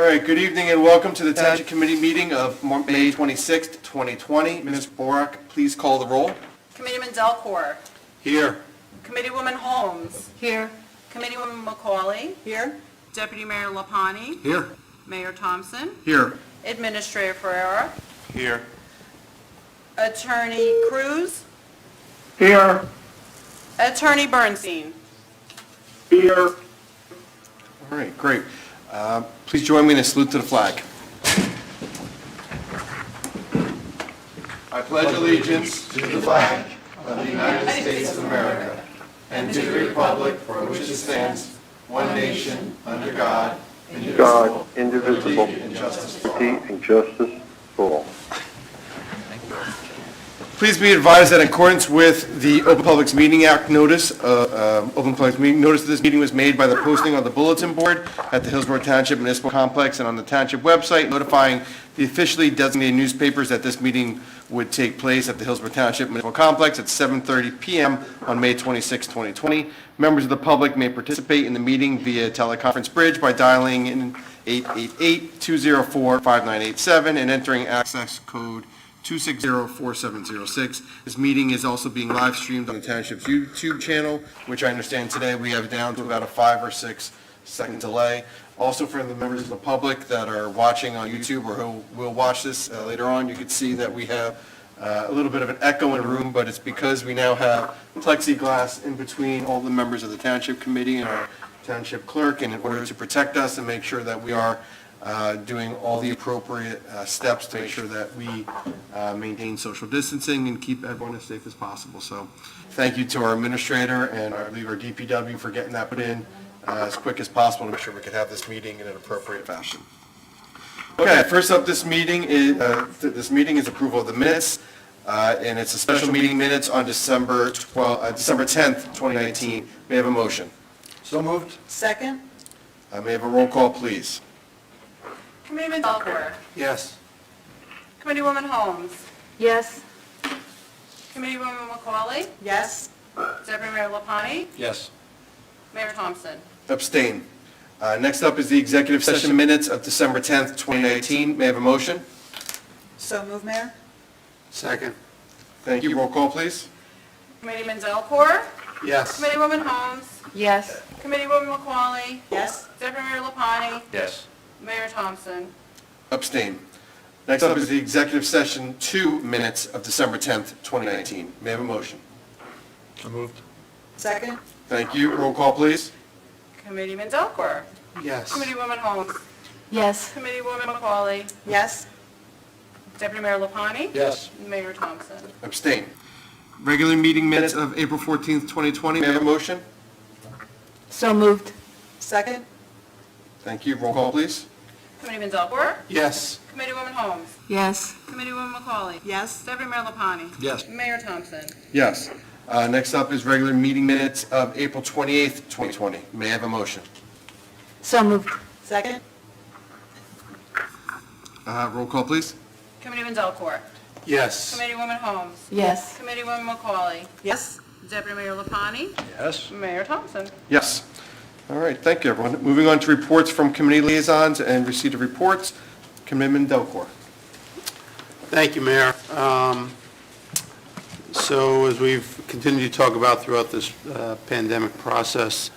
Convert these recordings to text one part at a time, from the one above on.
right, good evening and welcome to the Township Committee meeting of May 26th, 2020. Ms. Borak, please call the roll. Committeeman Delcourt. Here. Committeewoman Holmes. Here. Committeewoman McCauley. Here. Deputy Mayor Lapani. Here. Mayor Thompson. Here. Administrator Ferreira. Here. Attorney Cruz. Here. Attorney Bernstein. Here. All right, great. Please join me in a salute to the flag. I pledge allegiance to the flag of the United States of America and to the republic for which it stands, one nation, under God, indivisible, and justice for all. liberty and justice for all. Please be advised that in accordance with the Open Public Meeting Act notice, Open Public Meeting notice of this meeting was made by the posting on the bulletin board at the Hillsborough Township Municipal Complex and on the Township website, notifying the officially designated newspapers that this meeting would take place at the Hillsborough Township Municipal Complex at 7:30 p.m. on May 26, 2020. Members of the public may participate in the meeting via teleconference bridge by dialing in 888-204-5987 and entering access code 260-4706. This meeting is also being live streamed on the Township's YouTube channel, which I understand today we have down to about a 5 or 6 second delay. Also for the members of the public that are watching on YouTube or who will watch this later on, you can see that we have a little bit of an echo in the room, but it's because we now have plexiglass in between all the members of the Township Committee and our Township Clerk, and in order to protect us and make sure that we are doing all the appropriate steps to make sure that we maintain social distancing and keep everyone as safe as possible. So thank you to our administrator and I believe our DPW for getting that put in as quick as possible to make sure we could have this meeting in an appropriate fashion. Okay, first up this meeting is approval of the minutes, and it's a special meeting minutes on December 10th, 2019. May I have a motion? So moved. Second. May I have a roll call, please? Committeeman Delcourt. Yes. Committeewoman Holmes. Yes. Committeewoman McCauley. Yes. Deputy Mayor Lapani. Yes. Mayor Thompson. Abstain. Next up is the executive session minutes of December 10th, 2019. May I have a motion? So moved, Mayor. Second. Thank you. Roll call, please. Committeeman Delcourt. Yes. Committeewoman Holmes. Yes. Committeewoman McCauley. Yes. Deputy Mayor Lapani. Yes. Mayor Thompson. Abstain. Next up is the executive session 2 minutes of December 10th, 2019. May I have a motion? So moved. Second. Thank you. Roll call, please. Committeeman Delcourt. Yes. Committeewoman Holmes. Yes. Committeewoman McCauley. Yes. Deputy Mayor Lapani. Yes. Mayor Thompson. Abstain. Regular meeting minutes of April 14th, 2020. May I have a motion? So moved. Second. Thank you. Roll call, please. Committeeman Delcourt. Yes. Committeewoman Holmes. Yes. Committeewoman McCauley. Yes. Deputy Mayor Lapani. Yes. Mayor Thompson. Yes. Next up is regular meeting minutes of April 28th, 2020. May I have a motion? So moved. Second. Roll call, please. Committeeman Delcourt. Yes. Committeewoman Holmes. Yes. Committeewoman McCauley. Yes. Deputy Mayor Lapani. Yes. Mayor Thompson. Yes. All right, thank you, everyone. Moving on to reports from committee liaisons and receipt of reports. Committeeman Delcourt. Thank you, Mayor. So as we've continued to talk about throughout this pandemic process,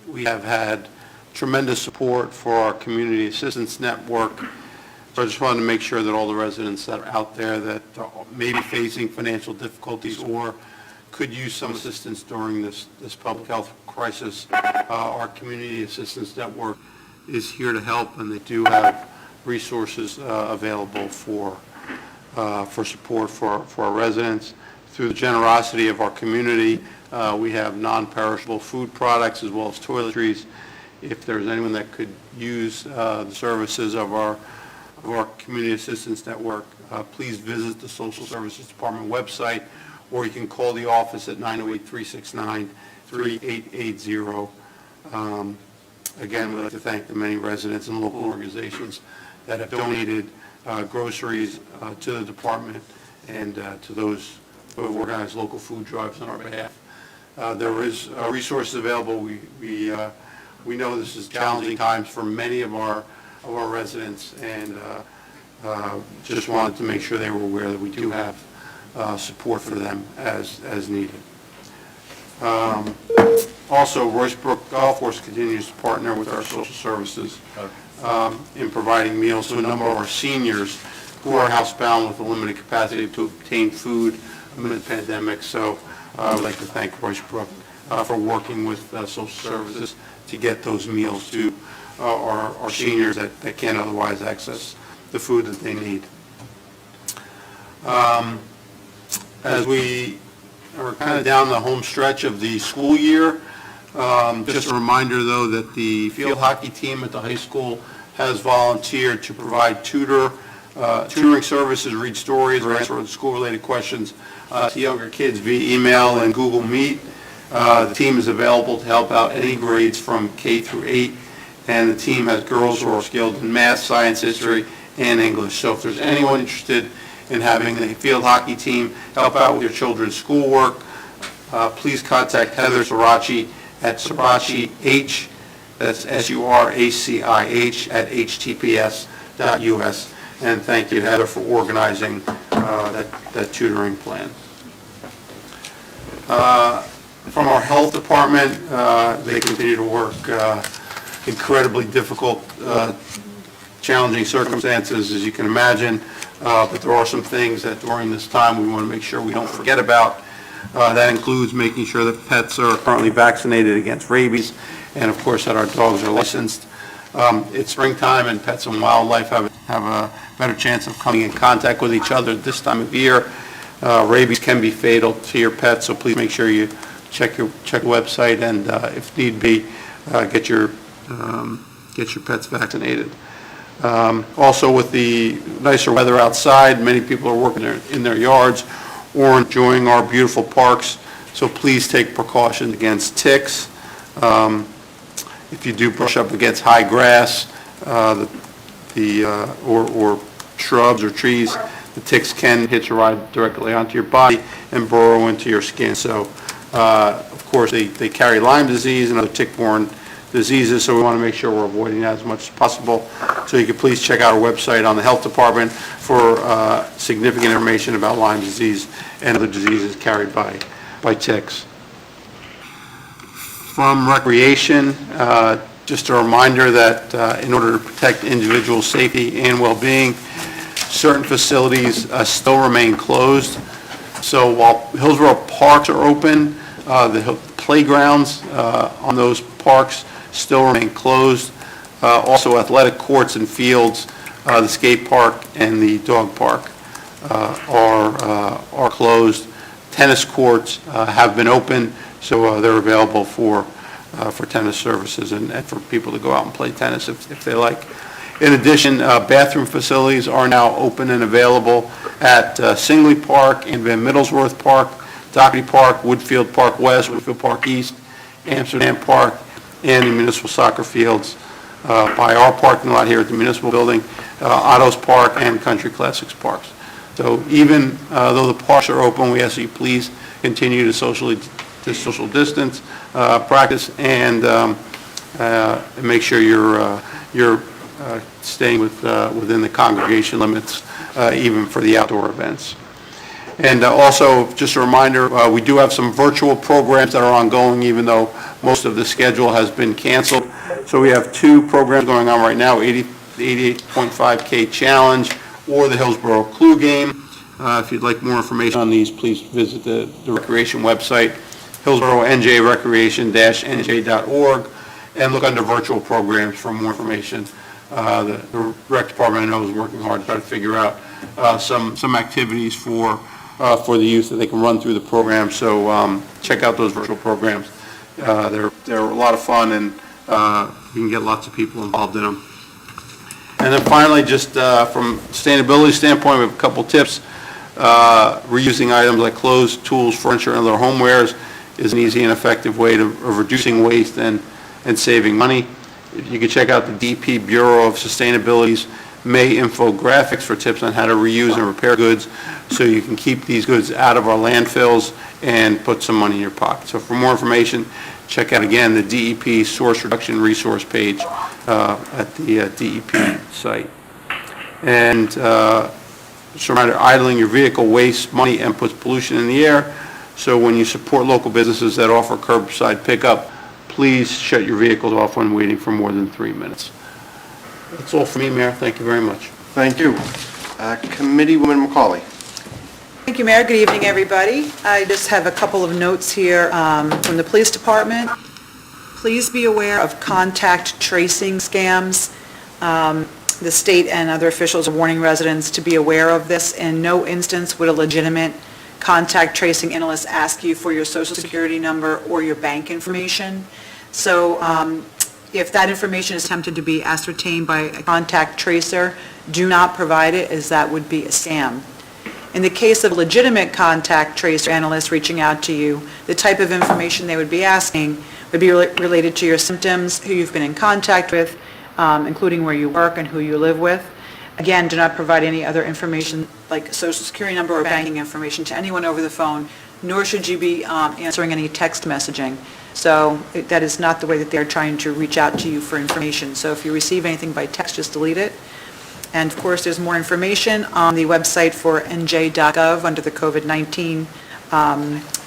we have had tremendous support for our community assistance network. So I just wanted to make sure that all the residents that are out there that may be facing financial difficulties or could use some assistance during this public health crisis, our community assistance network is here to help, and they do have resources available for support for our residents. Through the generosity of our community, we have non-perishable food products as well as toiletries. If there's anyone that could use the services of our community assistance network, please visit the Social Services Department website, or you can call the office at 908-369-3880. Again, we'd like to thank the many residents and local organizations that have donated groceries to the department and to those who have organized local food drives on our behalf. There is resources available. We We know this is challenging times for many of our residents, and just wanted to make sure they were aware that we do have support for them as needed. Also, Royce Brook Golf Course continues to partner with our social services in providing meals to a number of our seniors who are housebound with a limited capacity to obtain food amid the pandemic. So I would like to thank Royce Brook for working with social services to get those meals to our seniors that can't otherwise access the food that they need. As we are kind of down the home stretch of the school year, just a reminder, though, that the field hockey team at the high school has volunteered to provide tutoring services, read stories, or answer school-related questions to younger kids via email and Google Meet. The team is available to help out any grades from K through 8, and the team has girls who are skilled in math, science, history, and English. So if there's anyone interested in having the field hockey team help out with your children's schoolwork, please contact Heather Surachi at surachih, that's S-U-R-A-C-I-H, at htps.us. And thank you, Heather, for organizing that tutoring plan. From our health department, they continue to work incredibly difficult, challenging circumstances, as you can imagine, but there are some things that during this time we want to make sure we don't forget about. That includes making sure that pets are currently vaccinated against rabies, and of course that our dogs are licensed. It's springtime, and pets and wildlife have a better chance of coming in contact with each other this time of year. Rabies can be fatal to your pet, so please make sure you check the website, and if need be, get your pets vaccinated. Also, with the nicer weather outside, many people are working in their yards or enjoying our beautiful parks, so please take precautions against ticks. If you do brush up against high grass or shrubs or trees, the ticks can hitch a ride directly onto your body and burrow into your skin. So, of course, they carry Lyme disease and other tick-borne diseases, so we want to make sure we're avoiding that as much as possible. So you can please check out our website on the health department for significant information about Lyme disease and other diseases carried by ticks. From recreation, just a reminder that in order to protect individual safety and well-being, certain facilities still remain closed. So while Hillsborough parks are open, the playgrounds on those parks still remain closed. Also, athletic courts and fields, the skate park and the dog park are closed. Tennis courts have been open, so they're available for tennis services and for people to go out and play tennis if they like. In addition, bathroom facilities are now open and available at Singley Park and Van Middlesworth Park, Dockery Park, Woodfield Park West, Woodfield Park East, Amsterdam Park, and the municipal soccer fields by our parking lot here at the municipal building, Otto's Park, and Country Classics Parks. So even though the parks are open, we ask that you please continue to social distance practice and make sure you're staying within the congregation limits, even for the outdoor events. And also, just a reminder, we do have some virtual programs that are ongoing, even though most of the schedule has been canceled. So we have two programs going on right now, the 88.5K Challenge or the Hillsborough Clue Game. If you'd like more information on these, please visit the recreation website, hillsborough-recreation-nj.org, and look under virtual programs for more information. The rec department, I know, is working hard to try to figure out some activities for the youth that they can run through the program. So check out those virtual programs. They're a lot of fun, and you can get lots of people involved in them. And then finally, just from sustainability standpoint, we have a couple tips. Reusing items like clothes, tools, furniture, and other homewares is an easy and effective way of reducing waste and saving money. You can check out the DP Bureau of Sustainability's May infographics for tips on how to reuse and repair goods, so you can keep these goods out of our landfills and put some money in your pocket. So for more information, check out again the DEP Source Reduction Resource page at the DEP site. And just a reminder, idling your vehicle wastes money and puts pollution in the air. So when you support local businesses that offer curbside pickup, please shut your vehicles off when waiting for more than 3 minutes. That's all for me, Mayor. Thank you very much. Thank you. Committeewoman McCauley. Thank you, Mayor. Good evening, everybody. I just have a couple of notes here from the police department. Please be aware of contact tracing scams. The state and other officials are warning residents to be aware of this. In no instance would a legitimate contact tracing analyst ask you for your social security number or your bank information. So if that information is attempted to be ascertained by a contact tracer, do not provide it, as that would be a scam. In the case of a legitimate contact tracer analyst reaching out to you, the type of information they would be asking would be related to your symptoms, who you've been in contact with, including where you work and who you live with. Again, do not provide any other information like social security number or banking information to anyone over the phone, nor should you be answering any text messaging. So that is not the way that they're trying to reach out to you for information. So if you receive anything by text, just delete it. And of course, there's more information on the website for nj.gov under the COVID-19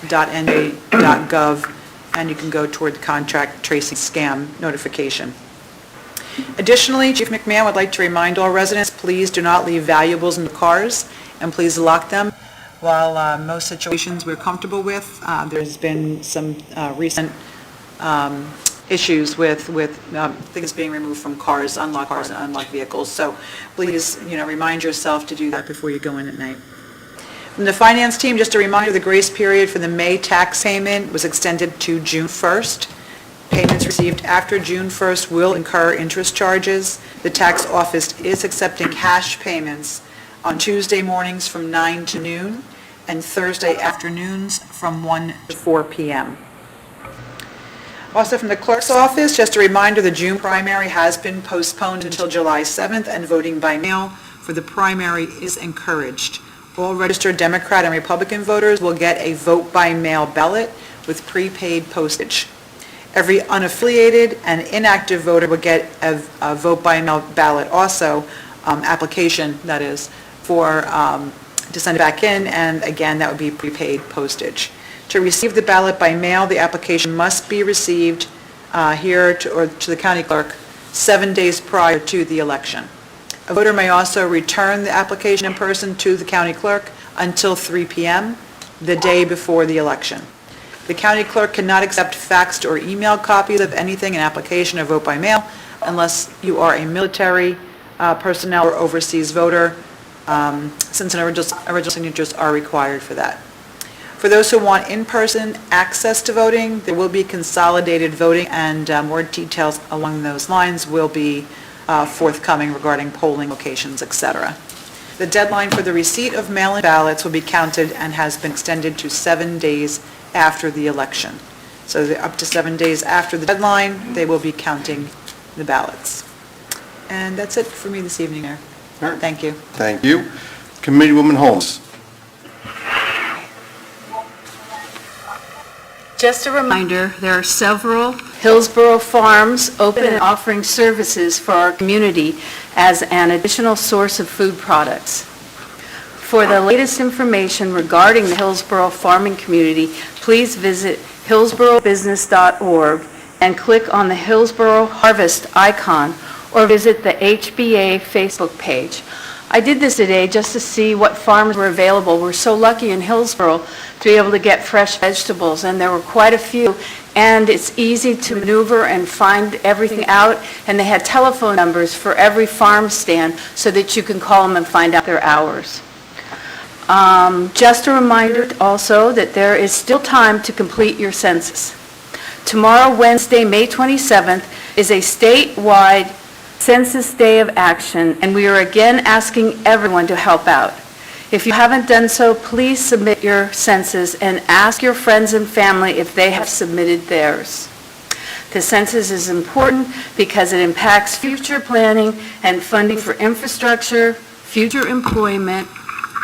.nj.gov, and you can go toward the contract tracing scam notification. Additionally, Chief McMahon would like to remind all residents, please do not leave valuables in the cars, and please lock them. While most situations we're comfortable with, there's been some recent issues with things being removed from cars, unlocked vehicles. So please, remind yourself to do that before you go in at night. From the finance team, just a reminder, the grace period for the May tax payment was extended to June 1st. Payments received after June 1st will incur interest charges. The tax office is accepting cash payments on Tuesday mornings from 9 to noon and Thursday afternoons from 1 to 4 p.m. Also from the clerk's office, just a reminder, the June primary has been postponed until July 7th, and voting by mail for the primary is encouraged. All registered Democrat and Republican voters will get a vote-by-mail ballot with prepaid postage. Every unaffiliated and inactive voter will get a vote-by-mail ballot also, application, that is, for to send it back in, and again, that would be prepaid postage. To receive the ballot by mail, the application must be received here to the county clerk 7 days prior to the election. A voter may also return the application in person to the county clerk until 3 p.m. the day before the election. The county clerk cannot accept faxed or emailed copies of anything, an application or vote by mail, unless you are a military personnel or overseas voter, since original signatures are required for that. For those who want in-person access to voting, there will be consolidated voting, and more details along those lines will be forthcoming regarding polling locations, etc. The deadline for the receipt of mail-in ballots will be counted and has been extended to 7 days after the election. So up to 7 days after the deadline, they will be counting the ballots. And that's it for me this evening, Mayor. All right. Thank you. Thank you. Committeewoman Holmes. Just a reminder, there are several Hillsborough farms open and offering services for our community as an additional source of food products. For the latest information regarding the Hillsborough farming community, please visit hillsboroughbusiness.org and click on the Hillsborough Harvest icon, or visit the HBA Facebook page. I did this today just to see what farms were available. We're so lucky in Hillsborough to be able to get fresh vegetables, and there were quite a few, and it's easy to maneuver and find everything out, and they had telephone numbers for every farm stand so that you can call them and find out their hours. Just a reminder also that there is still time to complete your census. Tomorrow, Wednesday, May 27th, is a statewide Census Day of Action, and we are again asking everyone to help out. If you haven't done so, please submit your census and ask your friends and family if they have submitted theirs. The census is important because it impacts future planning and funding for infrastructure, future employment,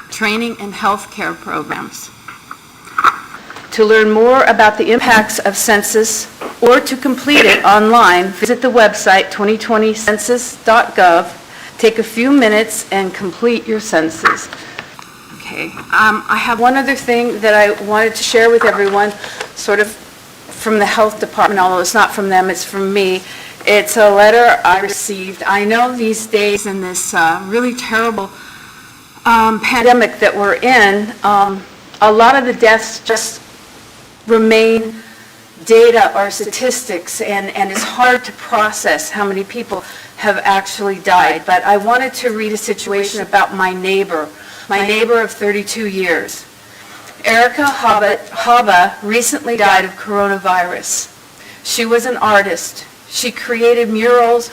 training, and health care programs. To learn more about the impacts of census or to complete it online, visit the website 2020census.gov. Take a few minutes and complete your census. Okay, I have one other thing that I wanted to share with everyone, sort of from the health department, although it's not from them, it's from me. It's a letter I received. I know these days in this really terrible pandemic that we're in, a lot of the deaths just remain data or statistics, and it's hard to process how many people have actually died. But I wanted to read a situation about my neighbor of 32 years. Erica Haba recently died of coronavirus. She was an artist. She created murals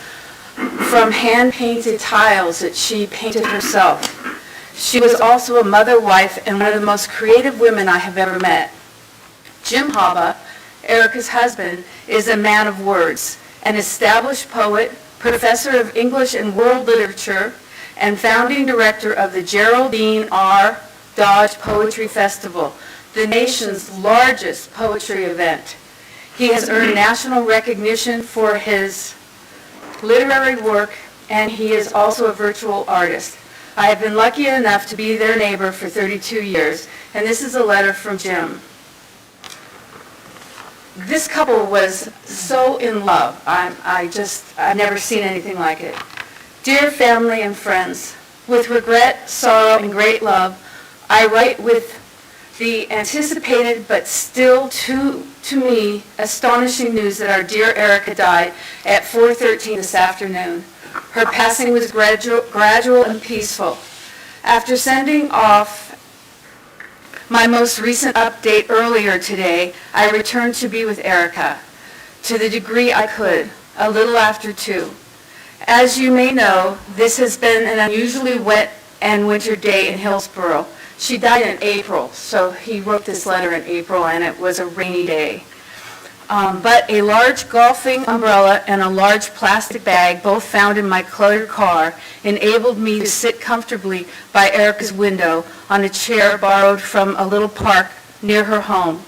from hand-painted tiles that she painted herself. She was also a mother, wife, and one of the most creative women I have ever met. Jim Haba, Erica's husband, is a man of words, an established poet, professor of English and world literature, and founding director of the Geraldine R. Dodge Poetry Festival, the nation's largest poetry event. He has earned national recognition for his literary work, and he is also a virtual artist. I have been lucky enough to be their neighbor for 32 years, and this is a letter from Jim. This couple was so in love. I've never seen anything like it. Dear family and friends, with regret, sorrow, and great love, I write with the anticipated but still to me astonishing news that our dear Erica died at 4:13 this afternoon. Her passing was gradual and peaceful. After sending off my most recent update earlier today, I returned to be with Erica, to the degree I could, a little after 2. As you may know, this has been an unusually wet and winter day in Hillsborough. She died in April, so he wrote this letter in April, and it was a rainy day. But a large golfing umbrella and a large plastic bag, both found in my cluttered car, enabled me to sit comfortably by Erica's window on a chair borrowed from a little park near her home.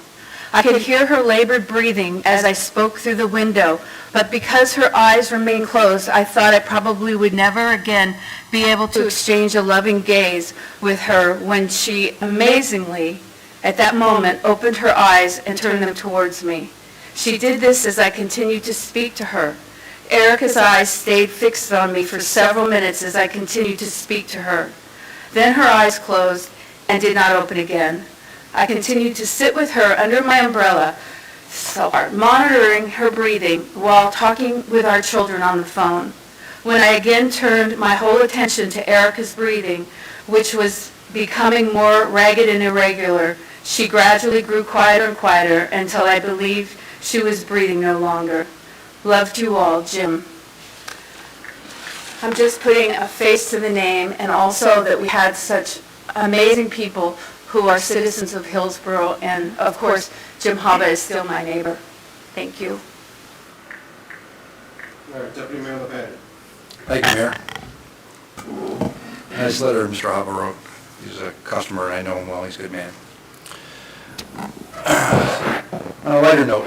I could hear her labored breathing as I spoke through the window, but because her eyes remained closed, I thought I probably would never again be able to exchange a loving gaze with her when she amazingly, at that moment, opened her eyes and turned them towards me. She did this as I continued to speak to her. Erica's eyes stayed fixed on me for several minutes as I continued to speak to her. Then her eyes closed and did not open again. I continued to sit with her under my umbrella, monitoring her breathing while talking with our children on the phone. When I again turned my whole attention to Erica's breathing, which was becoming more ragged and irregular, she gradually grew quieter and quieter until I believed she was breathing no longer. Love to you all, Jim. I'm just putting a face to the name, and also that we had such amazing people who are citizens of Hillsborough, and of course, Jim Haba is still my neighbor. Thank you. All right, Deputy Mayor LaPage. Thank you, Mayor. Nice letter Mr. Haba wrote. He's a customer, and I know him well. He's a good man. On a lighter note,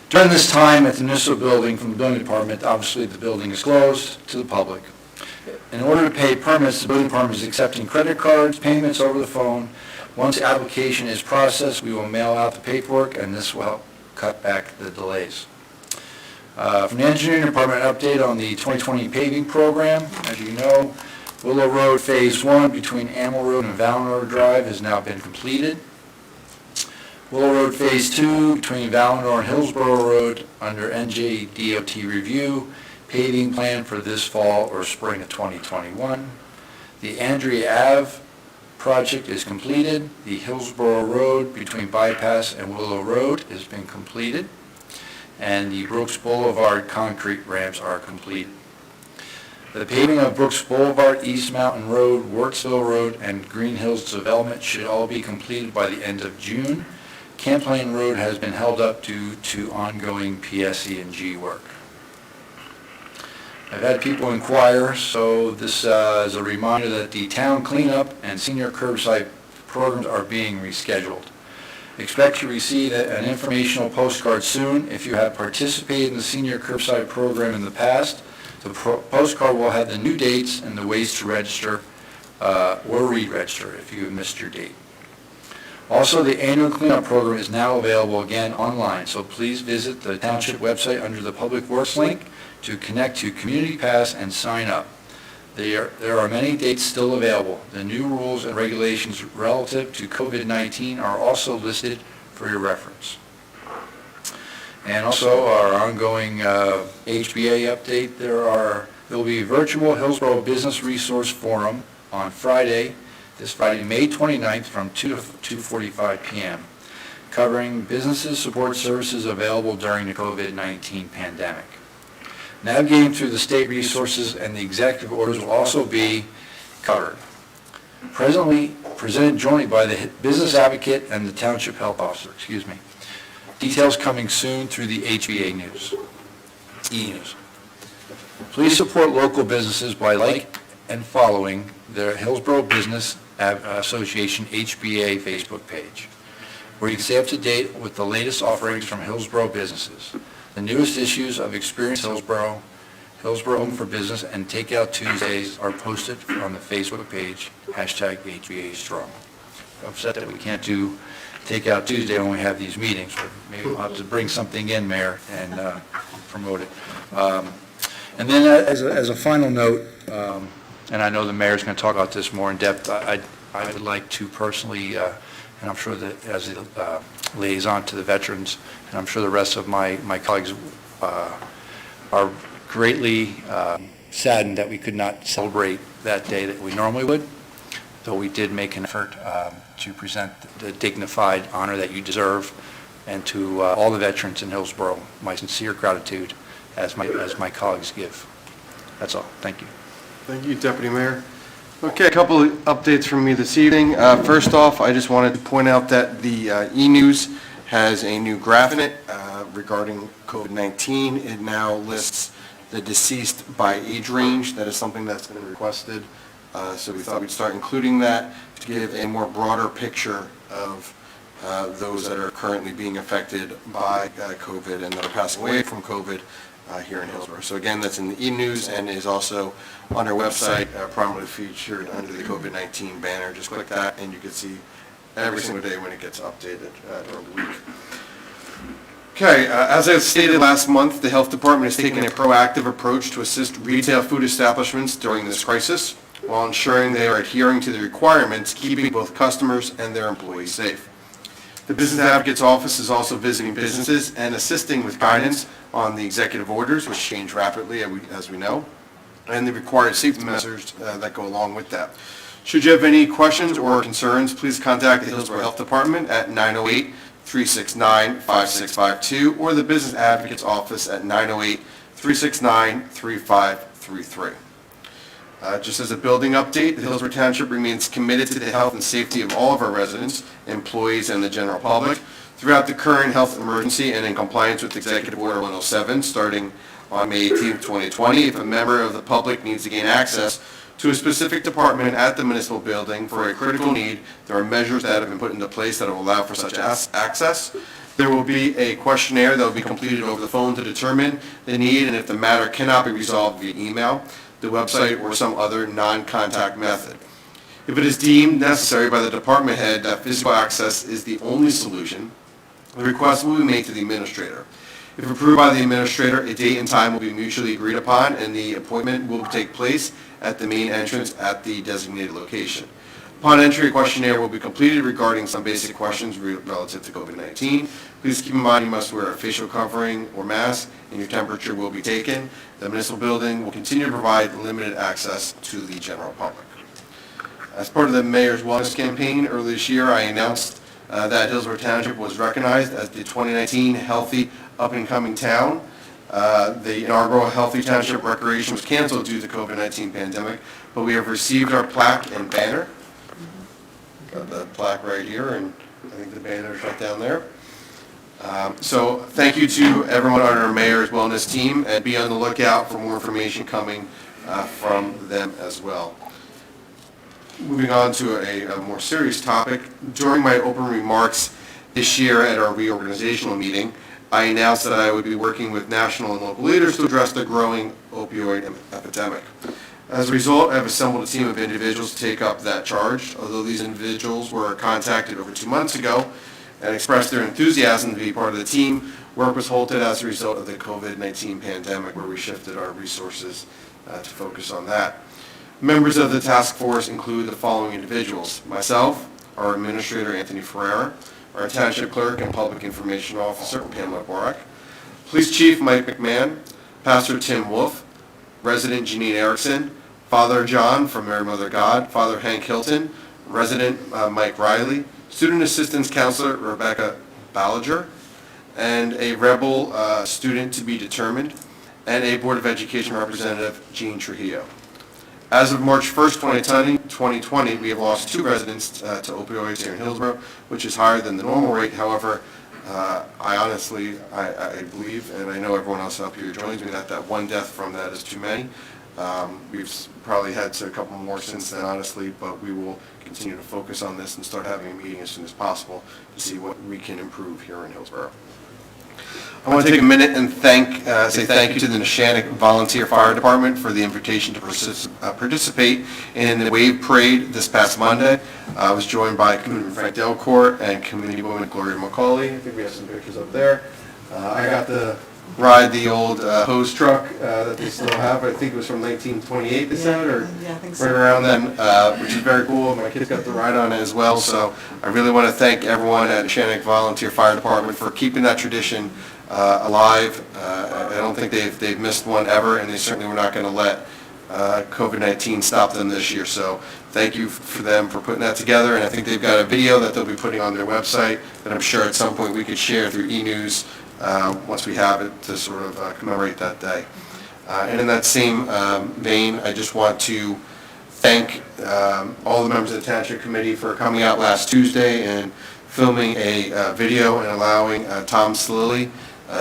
during this time at the municipal building from the building department, obviously the building is closed to the public. In order to pay permits, the building department is accepting credit cards, payments over the phone. Once the application is processed, we will mail out the paperwork, and this will help cut back the delays. From the engineering department, an update on the 2020 paving program. As you know, Willow Road Phase 1 between Amel Road and Valinor Drive has now been completed. Willow Road Phase 2 between Valinor and Hillsborough Road under NJ DOT review, paving plan for this fall or spring of 2021. The Andrea Ave project is completed. The Hillsborough Road between Bypass and Willow Road has been completed. And the Brooks Boulevard concrete ramps are completed. The paving of Brooks Boulevard, East Mountain Road, Worksville Road, and Green Hills Development should all be completed by the end of June. Champlain Road has been held up due to ongoing PSE&G work. I've had people inquire, so this is a reminder that the town cleanup and senior curbside programs are being rescheduled. Expect to receive an informational postcard soon. If you have participated in the senior curbside program in the past, the postcard will have the new dates and the ways to register or re-register if you have missed your date. Also, the annual cleanup program is now available again online, so please visit the Township website under the Public Works link to connect to Community Pass and sign up. There are many dates still available. The new rules and regulations relative to COVID-19 are also listed for your reference. And also our ongoing HBA update, there will be a virtual Hillsborough Business Resource Forum on this Friday, May 29th from 2 to 2:45 p.m., covering businesses support services available during the COVID-19 pandemic. Navigating through the state resources and the executive orders will also be covered. Presently presented jointly by the business advocate and the township health officer, Details coming soon through the HBA News, e-News. Please support local businesses by like and following the Hillsborough Business Association HBA Facebook page, where you can stay up to date with the latest offerings from Hillsborough businesses. The newest issues of Experience Hillsborough, Hillsborough Home for Business, and Takeout Tuesdays are posted on the Facebook page, #HBA Strong. I'm upset that we can't do Takeout Tuesday when we have these meetings, but maybe we'll have to bring something in, Mayor, and promote it. And then as a final note, and I know the Mayor's going to talk about this more in depth, I would like to personally, and I'm sure that as a liaison to the veterans, and I'm sure the rest of my colleagues are greatly saddened that we could not celebrate that day that we normally would, though we did make an effort to present the dignified honor that you deserve, and to all the veterans in Hillsborough, my sincere gratitude as my colleagues give. That's all. Thank you. Thank you, Deputy Mayor. Okay, a couple of updates from me this evening. First off, I just wanted to point out that the e-News has a new graph in it regarding COVID-19. It now lists the deceased by age range. That is something that's been requested. So we thought we'd start including that to give a more broader picture of those that are currently being affected by COVID and that are passing away from COVID here in Hillsborough. So again, that's in the e-News and is also on our website, prominently featured under the COVID-19 banner. Just click that and you can see every single day when it gets updated during the week. Okay, as I stated last month, the Health Department has taken a proactive approach to assist retail food establishments during this crisis while ensuring they are adhering to the requirements, keeping both customers and their employees safe. The Business Advocate's Office is also visiting businesses and assisting with guidance on the executive orders, which change rapidly, as we know, and the required safety measures that go along with that. Should you have any questions or concerns, please contact the Hillsborough Health Department at 908-369-5652 or the Business Advocate's Office at 908-369-3533. Just as a building update, the Hillsborough Township remains committed to the health and safety of all of our residents, employees, and the general public throughout the current health emergency and in compliance with Executive Order 107 starting on May 18, 2020. If a member of the public needs to gain access to a specific department at the municipal building for a critical need, there are measures that have been put into place that will allow for such access. There will be a questionnaire that will be completed over the phone to determine the need and if the matter cannot be resolved via email, the website, or some other non-contact method. If it is deemed necessary by the department head that physical access is the only solution, the request will be made to the administrator. If approved by the administrator, a date and time will be mutually agreed upon, and the appointment will take place at the main entrance at the designated location. Upon entry, a questionnaire will be completed regarding some basic questions relative to COVID-19. Please keep in mind you must wear a facial covering or mask, and your temperature will be taken. The municipal building will continue to provide limited access to the general public. As part of the Mayor's Wellness Campaign earlier this year, I announced that Hillsborough Township was recognized as the 2019 Healthy Up-and-Coming Town. The inaugural Healthy Township Recreation was canceled due to the COVID-19 pandemic, but we have received our plaque and banner. Got the plaque right here, and I think the banner is right down there. So thank you to everyone on our mayor's wellness team, and be on the lookout for more information coming from them as well. Moving on to a more serious topic, during my open remarks this year at our reorganizational meeting, I announced that I would be working with national and local leaders to address the growing opioid epidemic. As a result, I have assembled a team of individuals to take up that charge. Although these individuals were contacted over 2 months ago and expressed their enthusiasm to be part of the team, work was halted as a result of the COVID-19 pandemic, where we shifted our resources to focus on that. Members of the task force include the following individuals: myself, our administrator Anthony Ferreira, our township clerk and public information officer Pamela Borak, police chief Mike McMahon, pastor Tim Wolf, resident Janine Erickson, Father John from Mary Mother God, Father Hank Hilton, resident Mike Riley, student assistance counselor Rebecca Ballinger, and a rebel student to be determined, and a Board of Education representative, Jean Trujillo. As of March 1st, 2020, we have lost 2 residents to opioids here in Hillsborough, which is higher than the normal rate. However, I honestly believe, and I know everyone else up here joins me, that 1 death from that is too many. We've probably had a couple more since then, honestly, but we will continue to focus on this and start having a meeting as soon as possible to see what we can improve here in Hillsborough. I want to take a minute and say thank you to the NESHANIC Volunteer Fire Department for the invitation to participate in the Wave Parade this past Monday. I was joined by Committeeman Frank Delcourt and Committee Woman Gloria McCauley. I think we have some pictures up there. I got to ride the old hose truck that they still have. I think it was from 1928, they said, or right around then, which is very cool. My kids got to ride on it as well. So I really want to thank everyone at NESHANIC Volunteer Fire Department for keeping that tradition alive. I don't think they've missed one ever, and they certainly were not going to let COVID-19 stop them this year. So thank you for them for putting that together, and I think they've got a video that they'll be putting on their website that I'm sure at some point we could share through e-news once we have it to sort of commemorate that day. And in that same vein, I just want to thank all the members of the Township Committee for coming out last Tuesday and filming a video and allowing Tom Slilly,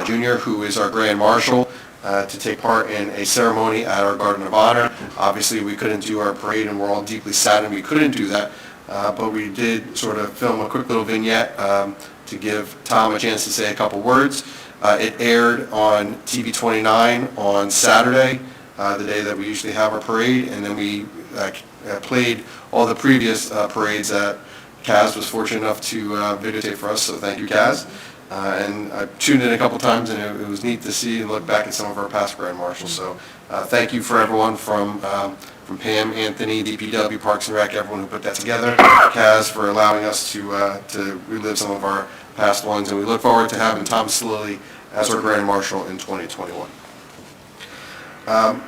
Jr., who is our Grand Marshal, to take part in a ceremony at our Garden of Honor. Obviously, we couldn't do our parade, and we're all deeply saddened we couldn't do that, but we did sort of film a quick little vignette to give Tom a chance to say a couple words. It aired on TV 29 on Saturday, the day that we usually have our parade, and then we played all the previous parades that Kaz was fortunate enough to videotape for us, so thank you, Kaz. And I tuned in a couple times, and it was neat to see and look back at some of our past Grand Marshals. So thank you for everyone from Pam, Anthony, DPW, Parks and Rec, everyone who put that together. Kaz for allowing us to relive some of our past ones, and we look forward to having Tom Slilly as our Grand Marshal in 2021.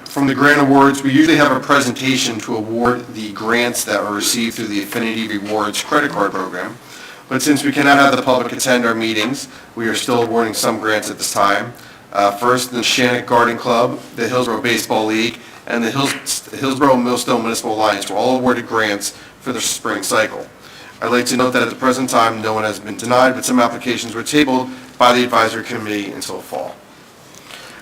From the grant awards, we usually have a presentation to award the grants that were received through the Affinity Rewards credit card program. But since we cannot have the public attend our meetings, we are still awarding some grants at this time. First, the NESHANIC Garden Club, the Hillsborough Baseball League, and the Hillsborough Millstone Municipal Alliance were all awarded grants for the spring cycle. I'd like to note that at the present time, no one has been denied, but some applications were tabled by the advisory committee until fall.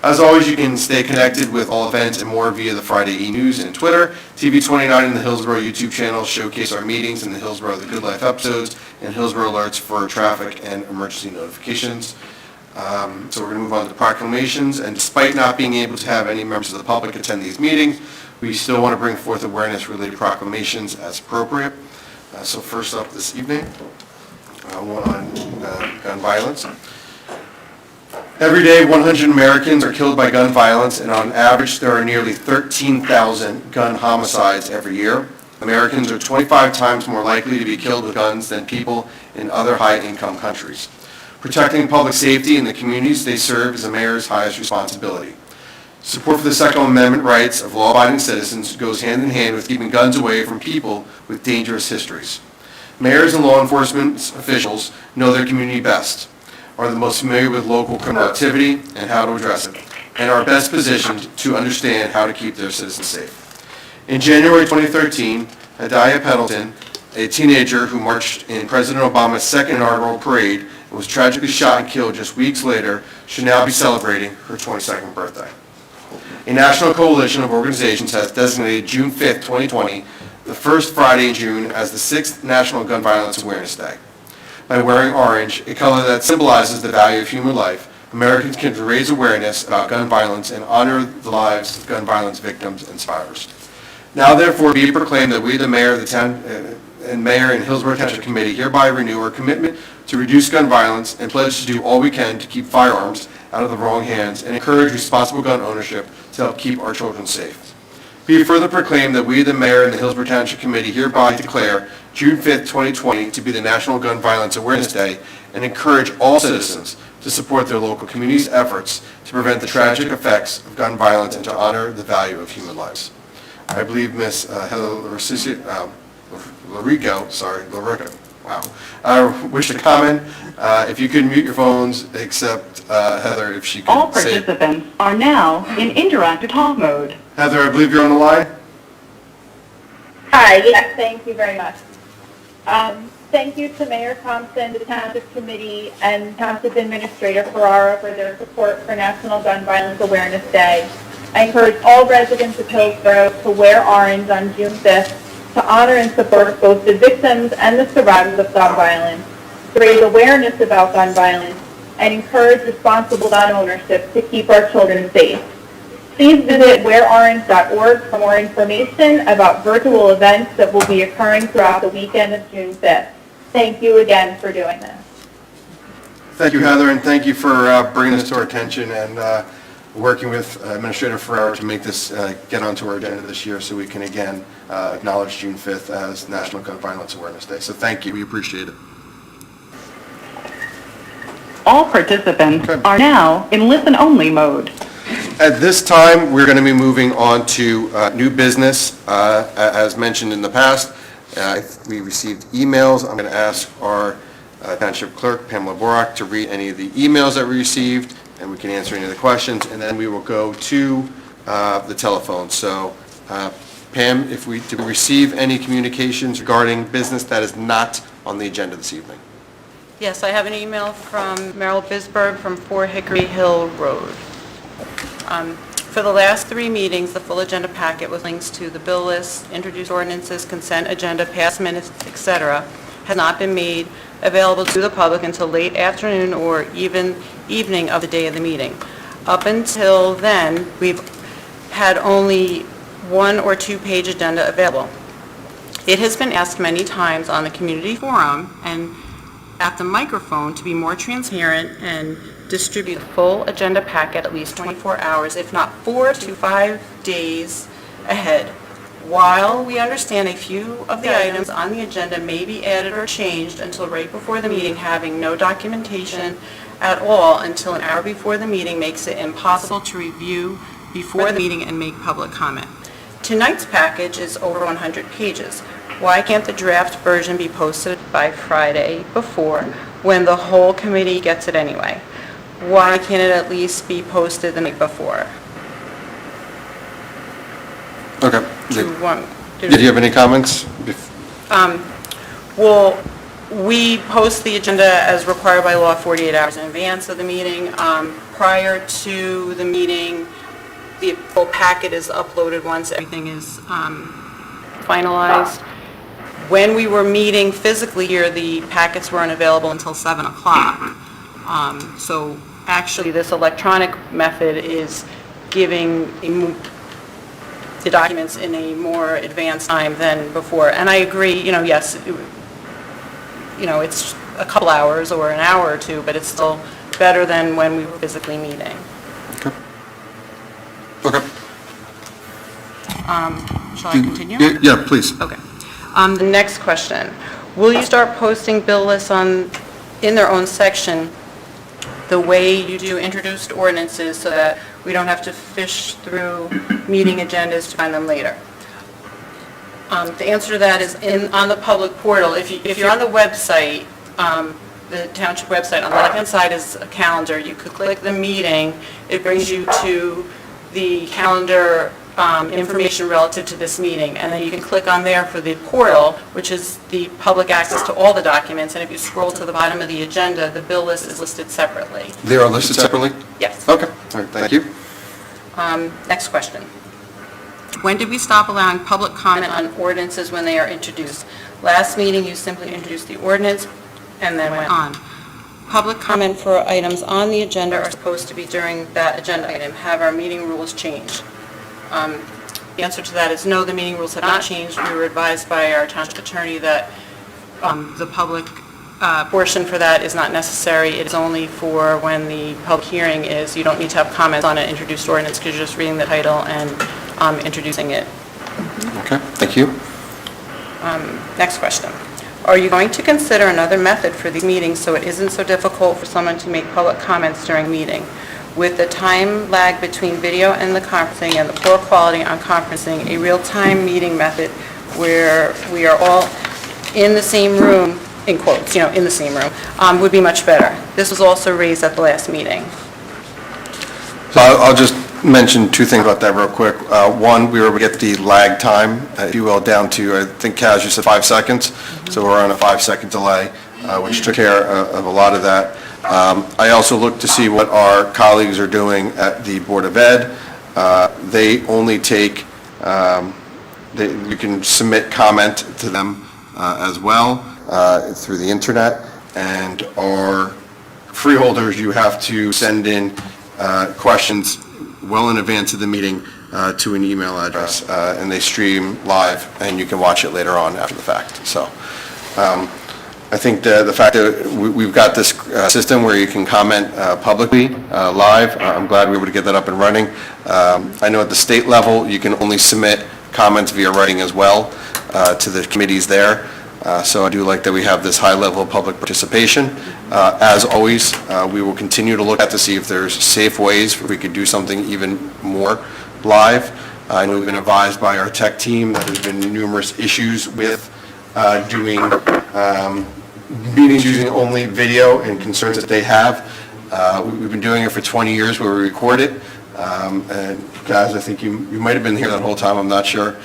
As always, you can stay connected with all events and more via the Friday e-news and Twitter. TV 29 and the Hillsborough YouTube channel showcase our meetings and the Hillsborough The Good Life episodes and Hillsborough alerts for traffic and emergency notifications. So we're going to move on to proclamations, and despite not being able to have any members of the public attend these meetings, we still want to bring forth awareness-related proclamations as appropriate. So first up this evening, one on gun violence. Every day, 100 Americans are killed by gun violence, and on average, there are nearly 13,000 gun homicides every year. Americans are 25 times more likely to be killed with guns than people in other high-income countries. Protecting public safety in the communities they serve is the mayor's highest responsibility. Support for the Second Amendment rights of law-abiding citizens goes hand in hand with keeping guns away from people with dangerous histories. Mayors and law enforcement officials know their community best, are the most familiar with local criminal activity and how to address it, and are best positioned to understand how to keep their citizens safe. In January 2013, Hadiah Pendleton, a teenager who marched in President Obama's second inaugural parade and was tragically shot and killed just weeks later, should now be celebrating her 22nd birthday. A national coalition of organizations has designated June 5th, 2020, the first Friday in June, as the 6th National Gun Violence Awareness Day. By wearing orange, a color that symbolizes the value of human life, Americans can raise awareness about gun violence and honor the lives of gun violence victims and survivors. Now therefore be it proclaimed that we, the mayor of the town, and mayor and Hillsborough Township Committee hereby renew our commitment to reduce gun violence and pledge to do all we can to keep firearms out of the wrong hands and encourage responsible gun ownership to help keep our children safe. Be it further proclaimed that we, the mayor and the Hillsborough Township Committee hereby declare June 5th, 2020 to be the National Gun Violence Awareness Day and encourage all citizens to support their local community's efforts to prevent the tragic effects of gun violence and to honor the value of human lives. I believe Ms. Heather Larico, wow, wish to comment. If you could mute your phones, except Heather, if she could All say. participants are now in interactive talk mode. Heather, I believe you're on the line. Hi, yes, thank you very much. Thank you to Mayor Thompson, the Township Committee, and Township Administrator Ferrara for their support for National Gun Violence Awareness Day. I encourage all residents of Hillsborough to wear orange on June 5th to honor and support both the victims and the survivors of gun violence, to raise awareness about gun violence, and encourage responsible gun ownership to keep our children safe. Please visit wearorange.org for more information about virtual events that will be occurring throughout the weekend of June 5th. Thank you again for doing this. Thank you, Heather, and thank you for bringing this to our attention and working with Administrator Ferrara to make this get onto our agenda this year so we can again acknowledge June 5th as National Gun Violence Awareness Day. So thank you. We appreciate it. All participants are now in listen-only mode. At this time, we're going to be moving on to new business. As mentioned in the past, we received emails. I'm going to ask our Township Clerk, Pamela Borak, to read any of the emails that we received, and we can answer any of the questions, and then we will go to the telephone. So, Pam, did we receive any communications regarding business that is not on the agenda this evening? Yes, I have an email from Meryl Bisberg from 4 Hickory Hill Road. For the last 3 meetings, the full agenda packet with links to the bill list, introduced ordinances, consent agenda, past minutes, etc., has not been made available to the public until late afternoon or even evening of the day of the meeting. Up until then, we've had only 1 or 2 page agenda available. It has been asked many times on the community forum and at the microphone to be more transparent and distribute the full agenda packet at least 24 hours, if not 4 to 5 days ahead. While we understand a few of the items on the agenda may be added or changed until right before the meeting, having no documentation at all until an hour before the meeting makes it impossible to review before the meeting and make public comment. Tonight's package is over 100 pages. Why can't the draft version be posted by Friday before, when the whole committee gets it anyway? Why can't it at least be posted the night before? Okay. Did you have any comments? Well, we post the agenda as required by law 48 hours in advance of the meeting. Prior to the meeting, the full packet is uploaded once everything is finalized. When we were meeting physically here, the packets weren't available until 7 o'clock. So actually, this electronic method is giving the documents in a more advanced time than before. And I agree, yes, it's a couple hours or an hour or 2, but it's still better than when we were physically meeting. Okay. Shall I continue? Yeah, please. Okay. The next question, will you start posting bill lists in their own section the way you do introduced ordinances so that we don't have to fish through meeting agendas to find them later? The answer to that is on the public portal. If you're on the website, the township website, on the left-hand side is a calendar. You could click the meeting. It brings you to the calendar information relative to this meeting, and then you can click on there for the portal, which is the public access to all the documents, and if you scroll to the bottom of the agenda, the bill list is listed separately. They are listed separately? Yes. Okay, all right, thank you. Next question. When did we stop allowing public comment on ordinances when they are introduced? Last meeting, you simply introduced the ordinance and then went on. Public comment for items on the agenda are supposed to be during that agenda item. Have our meeting rules changed? The answer to that is no, the meeting rules have not changed. We were advised by our township attorney that the public portion for that is not necessary. It is only for when the public hearing is. You don't need to have comments on an introduced ordinance because you're just reading the title and introducing it. Okay, thank you. Next question. Are you going to consider another method for these meetings so it isn't so difficult for someone to make public comments during meeting? With the time lag between video and the conferencing and the poor quality on conferencing, a real-time meeting method where we are all in the same room, in quotes, in the same room, would be much better. This was also raised at the last meeting. So I'll just mention two things about that real quick. One, we were able to get the lag time, if you will, down to, I think Kaz, you said 5 seconds. So we're on a 5-second delay, which took care of a lot of that. I also looked to see what our colleagues are doing at the Board of Ed. They only take, you can submit comment to them as well through the internet. And our freeholders, you have to send in questions well in advance of the meeting to an email address, and they stream live, and you can watch it later on after the fact. So I think the fact that we've got this system where you can comment publicly live, I'm glad we were able to get that up and running. I know at the state level, you can only submit comments via writing as well to the committees there. So I do like that we have this high level of public participation. As always, we will continue to look at to see if there's safe ways we could do something even more live. I know we've been advised by our tech team that there's been numerous issues with doing meetings using only video and concerns that they have. We've been doing it for 20 years where we record it. And guys, I think you might have been here that whole time, I'm not sure.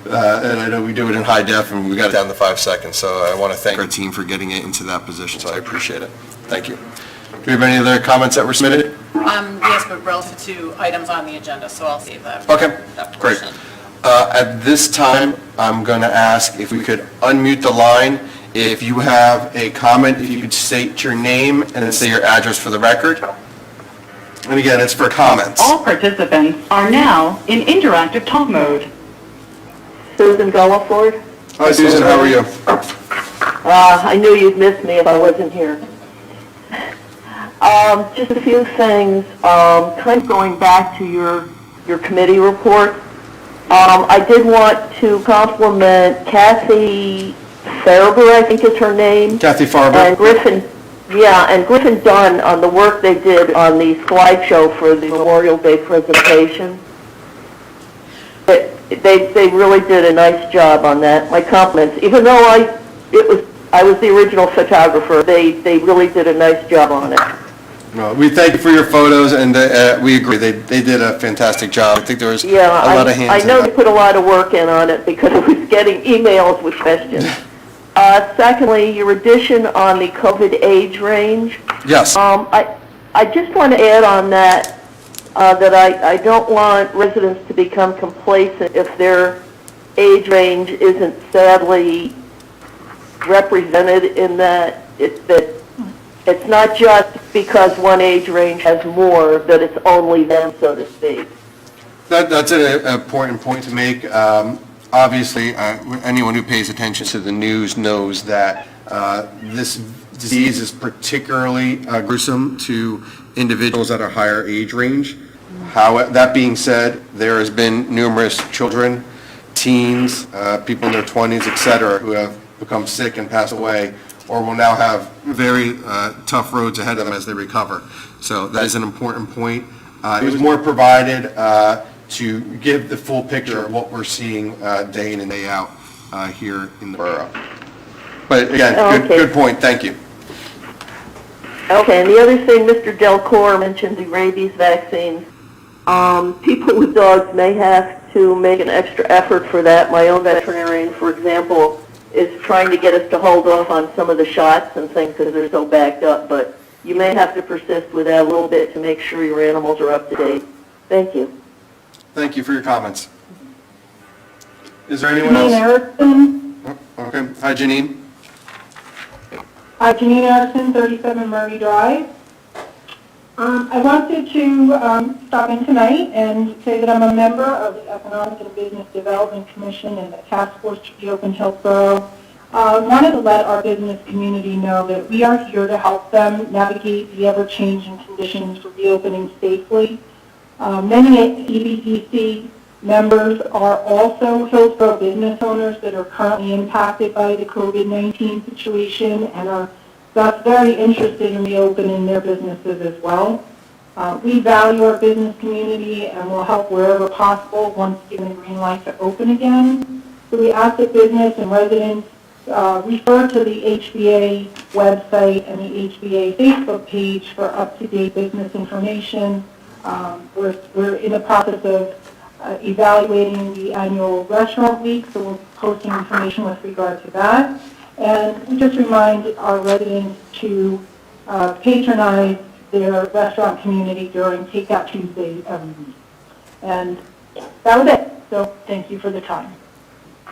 And I know we do it in high def, and we got it down to 5 seconds. So I want to thank our team for getting it into that position, so I appreciate it. Thank you. Do we have any other comments that were submitted? Yes, but relative to items on the agenda, so I'll save that. Okay, great. At this time, I'm going to ask if we could unmute the line. If you have a comment, if you could state your name and then say your address for the record. And again, it's for comments. All participants are now in interactive talk mode. Susan Gulliford. Hi, Susan, how are you? I knew you'd miss me if I wasn't here. Just a few things, kind of going back to your committee report. I did want to compliment Kathy Farber, I think is her name. Kathy Farber. And Griffin Dunn on the work they did on the slideshow for the Memorial Day presentation. They really did a nice job on that. My compliments. Even though I was the original photographer, they really did a nice job on it. No, we thank you for your photos, and we agree. They did a fantastic job. I think there was a lot of hands. I know they put a lot of work in on it because I was getting emails with questions. Secondly, your addition on the COVID age range. Yes. I just want to add on that that I don't want residents to become complacent if their age range isn't sadly represented in that it's not just because one age range has more that it's only them, so to speak. That's an important point to make. Obviously, anyone who pays attention to the news knows that this disease is particularly gruesome to individuals at a higher age range. That being said, there has been numerous children, teens, people in their 20s, et cetera, who have become sick and passed away, or will now have very tough roads ahead of them as they recover. So that is an important point. It was more provided to give the full picture of what we're seeing day in and day out here in the borough. But again, good point. Thank you. Okay, and the other thing, Mr. Delcourt mentioned the rabies vaccines. People with dogs may have to make an extra effort for that. My own veterinarian, for example, is trying to get us to hold off on some of the shots and things because they're so backed up, but you may have to persist with that a little bit to make sure your animals are up to date. Thank you. Thank you for your comments. Is there anyone else? Janine Erickson. Oh, okay. Hi, Janine. Hi, Janine Erickson, 37 Murray Drive. I wanted to stop in tonight and say that I'm a member of the Economic and Business Development Commission and the Task Force to Reopen Hillsborough. I wanted to let our business community know that we are here to help them navigate the ever-changing conditions for reopening safely. Many EBDC members are also Hillsborough business owners that are currently impacted by the COVID-19 situation and are thus very interested in reopening their businesses as well. We value our business community and will help wherever possible once given the green light to open again. So we ask that business and residents refer to the HBA website and the HBA Facebook page for up-to-date business information. We're in the process of evaluating the annual restaurant week, so we're posting information with regard to that. And we just remind our residents to patronize their restaurant community during Takeout Tuesday every week. And that was it. So thank you for the time.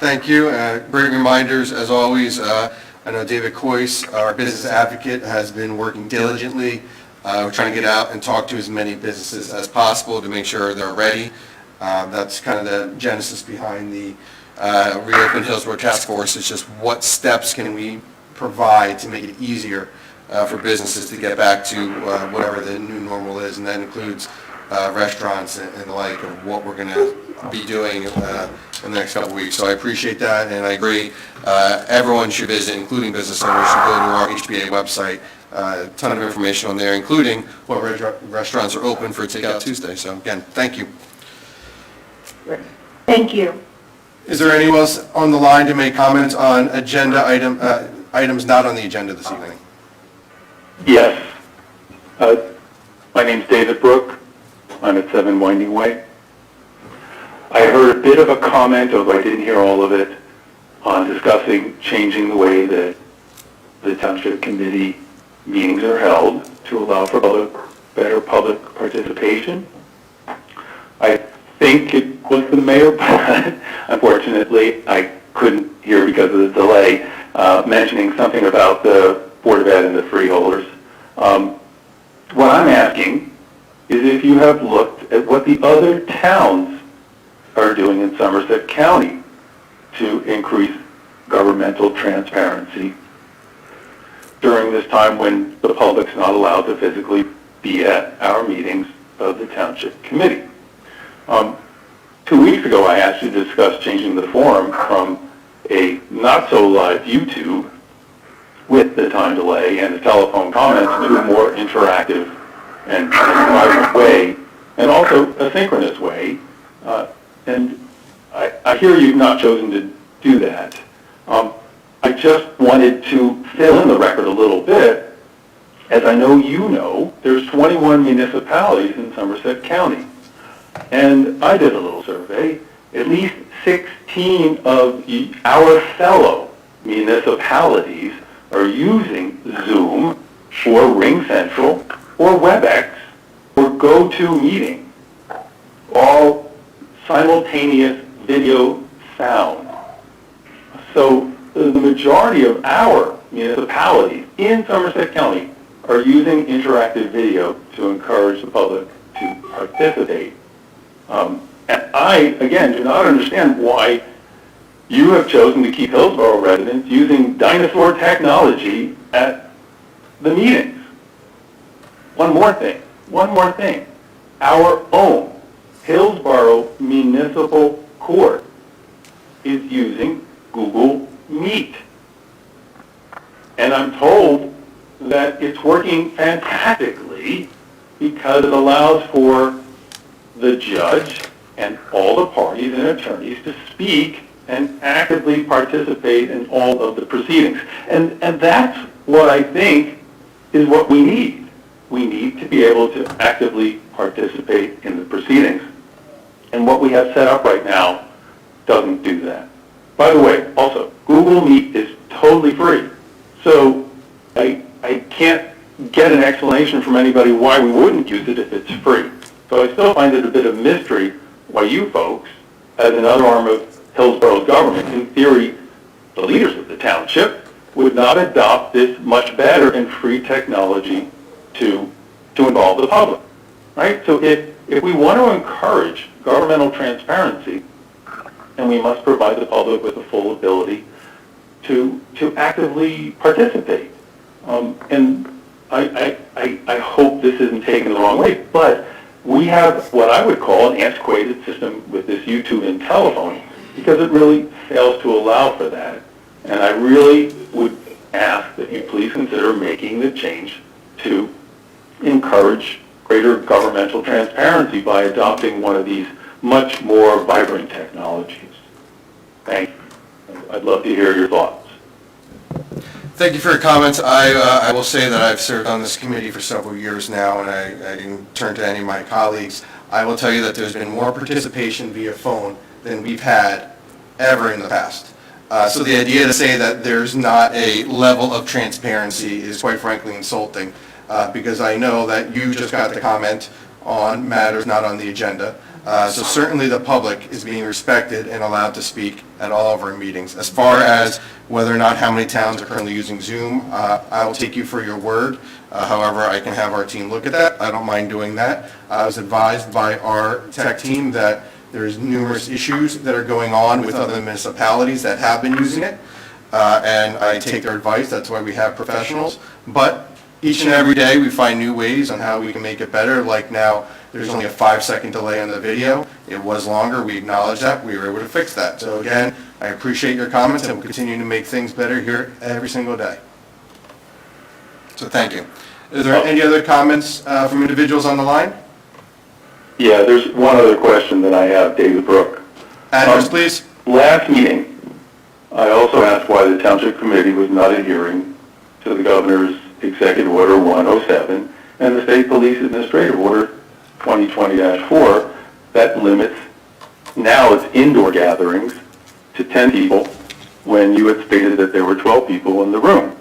Thank you. Great reminders, as always. I know David Coyce, our business advocate, has been working diligently. We're trying to get out and talk to as many businesses as possible to make sure they're ready. That's kind of the genesis behind the Reopen Hillsborough Task Force. It's just what steps can we provide to make it easier for businesses to get back to whatever the new normal is, and that includes restaurants and the like of what we're going to be doing in the next couple of weeks. So I appreciate that, and I agree. Everyone should visit, including business owners, should go to our HBA website. A ton of information on there, including what restaurants are open for Takeout Tuesday. So again, thank you. Thank you. Is there anyone else on the line to make comments on agenda items not on the agenda this evening? Yes. My name's David Brook. I'm at 7 Winding Way. I heard a bit of a comment, although I didn't hear all of it, on discussing changing the way that the Township Committee meetings are held to allow for better public participation. I think it was the mayor, but unfortunately I couldn't hear because of the delay, mentioning something about the Board of Ed and the freeholders. What I'm asking is if you have looked at what the other towns are doing in Somerset County to increase governmental transparency during this time when the public's not allowed to physically be at our meetings of the Township Committee. 2 weeks ago, I asked you to discuss changing the forum from a not-so-live YouTube with the time delay and the telephone comments to a more interactive and private way, and also a synchronous way. And I hear you've not chosen to do that. I just wanted to fill in the record a little bit. As I know you know, there's 21 municipalities in Somerset County. And I did a little survey. At least 16 of our fellow municipalities are using Zoom or RingCentral or WebEx or GoToMeeting, all simultaneous video sound. So the majority of our municipalities in Somerset County are using interactive video to encourage the public to participate. And I, again, do not understand why you have chosen to keep Hillsborough residents using dinosaur technology at the meetings. One more thing. Our own Hillsborough Municipal Court is using Google Meet. And I'm told that it's working fantastically because it allows for the judge and all the parties and attorneys to speak and actively participate in all of the proceedings. And that's what I think is what we need. we need to be able to actively participate in the proceedings. And what we have set up right now doesn't do that. By the way, also, Google Meet is totally free. So I can't get an explanation from anybody why we wouldn't use it if it's free. So I still find it a bit of mystery why you folks, as another arm of Hillsborough's government, in theory, the leaders of the township, would not adopt this much better and free technology to involve the public, right? So if we want to encourage governmental transparency, then we must provide the public with the full ability to actively participate. And I hope this isn't taken the wrong way, but we have what I would call an antiquated system with this YouTube and telephone because it really fails to allow for that. And I really would ask that you please consider making the change to encourage greater governmental transparency by adopting one of these much more vibrant technologies. Thank you. I'd love to hear your thoughts. Thank you for your comments. I will say that I've served on this committee for several years now, and I didn't turn to any of my colleagues. I will tell you that there's been more participation via phone than we've had ever in the past. So the idea to say that there's not a level of transparency is quite frankly insulting, because I know that you just got to comment on matters not on the agenda. So certainly the public is being respected and allowed to speak at all of our meetings. As far as whether or not how many towns are currently using Zoom, I will take you for your word. However, I can have our team look at that. I don't mind doing that. I was advised by our tech team that there's numerous issues that are going on with other municipalities that have been using it. And I take their advice. That's why we have professionals. But each and every day we find new ways on how we can make it better. Like now, there's only a 5-second delay on the video. It was longer. We acknowledge that. We were able to fix that. So again, I appreciate your comments and we'll continue to make things better here every single day. So thank you. Is there any other comments from individuals on the line? Yeah, there's one other question that I have, David Brook. Address, please. Last meeting, I also asked why the Township Committee was not adhering to the Governor's Executive Order 107 and the State Police Administrative Order 2020-4 that limits now its indoor gatherings to 10 people when you had stated that there were 12 people in the room.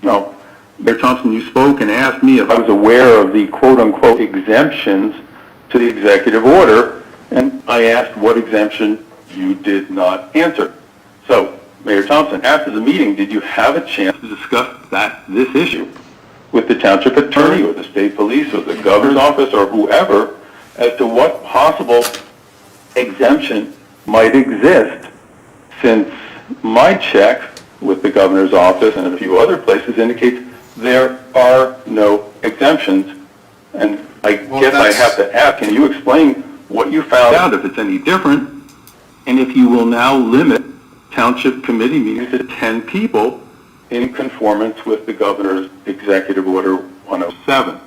Now, Mayor Thompson, you spoke and asked me if I was aware of the quote-unquote exemptions to the executive order, and I asked what exemption. You did not answer. So, Mayor Thompson, after the meeting, did you have a chance to discuss this issue with the township attorney or the state police or the governor's office or whoever as to what possible exemption might exist, since my check with the governor's office and a few other places indicates there are no exemptions? And I guess I have to ask, can you explain what you found out, if it's any different, and if you will now limit township committee meetings to 10 people in conformance with the governor's executive order 107,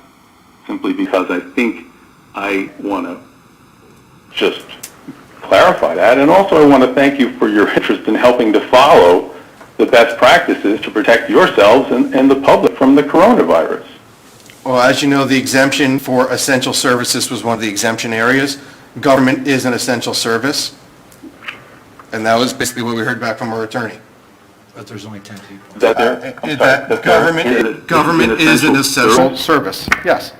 simply because I think I want to just clarify that. And also I want to thank you for your interest in helping to follow the best practices to protect yourselves and the public from the coronavirus. Well, as you know, the exemption for essential services was one of the exemption areas. Government is an essential service, and that was basically what we heard back from our attorney. But there's only 10 people. Is that there? Government is an essential service, yes.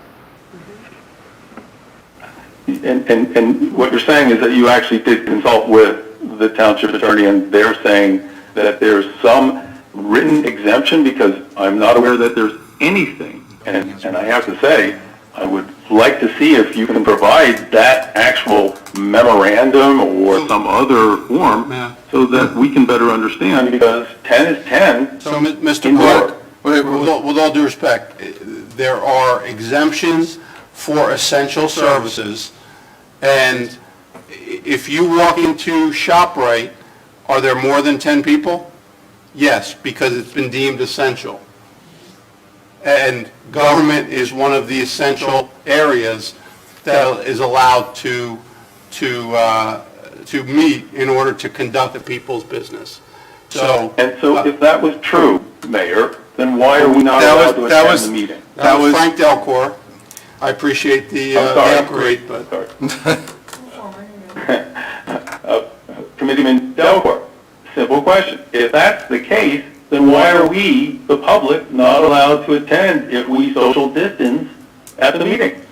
And what you're saying is that you actually did consult with the township attorney, and they're saying that there's some written exemption, because I'm not aware that there's anything. And I have to say, I would like to see if you can provide that actual memorandum or some other form so that we can better understand, because 10 is 10. So, Mr. Clark, with all due respect, there are exemptions for essential services, and if you walk into ShopRite, are there more than 10 people? Yes, because it's been deemed essential. And government is one of the essential areas that is allowed to meet in order to conduct the people's business. So if that was true, Mayor, then why are we not allowed to attend the meeting? That was Frank Delcor. I appreciate the upgrade, but... Committeeman Delcor, simple question. If that's the case, then why are we, the public, not allowed to attend if we social distance at the meeting?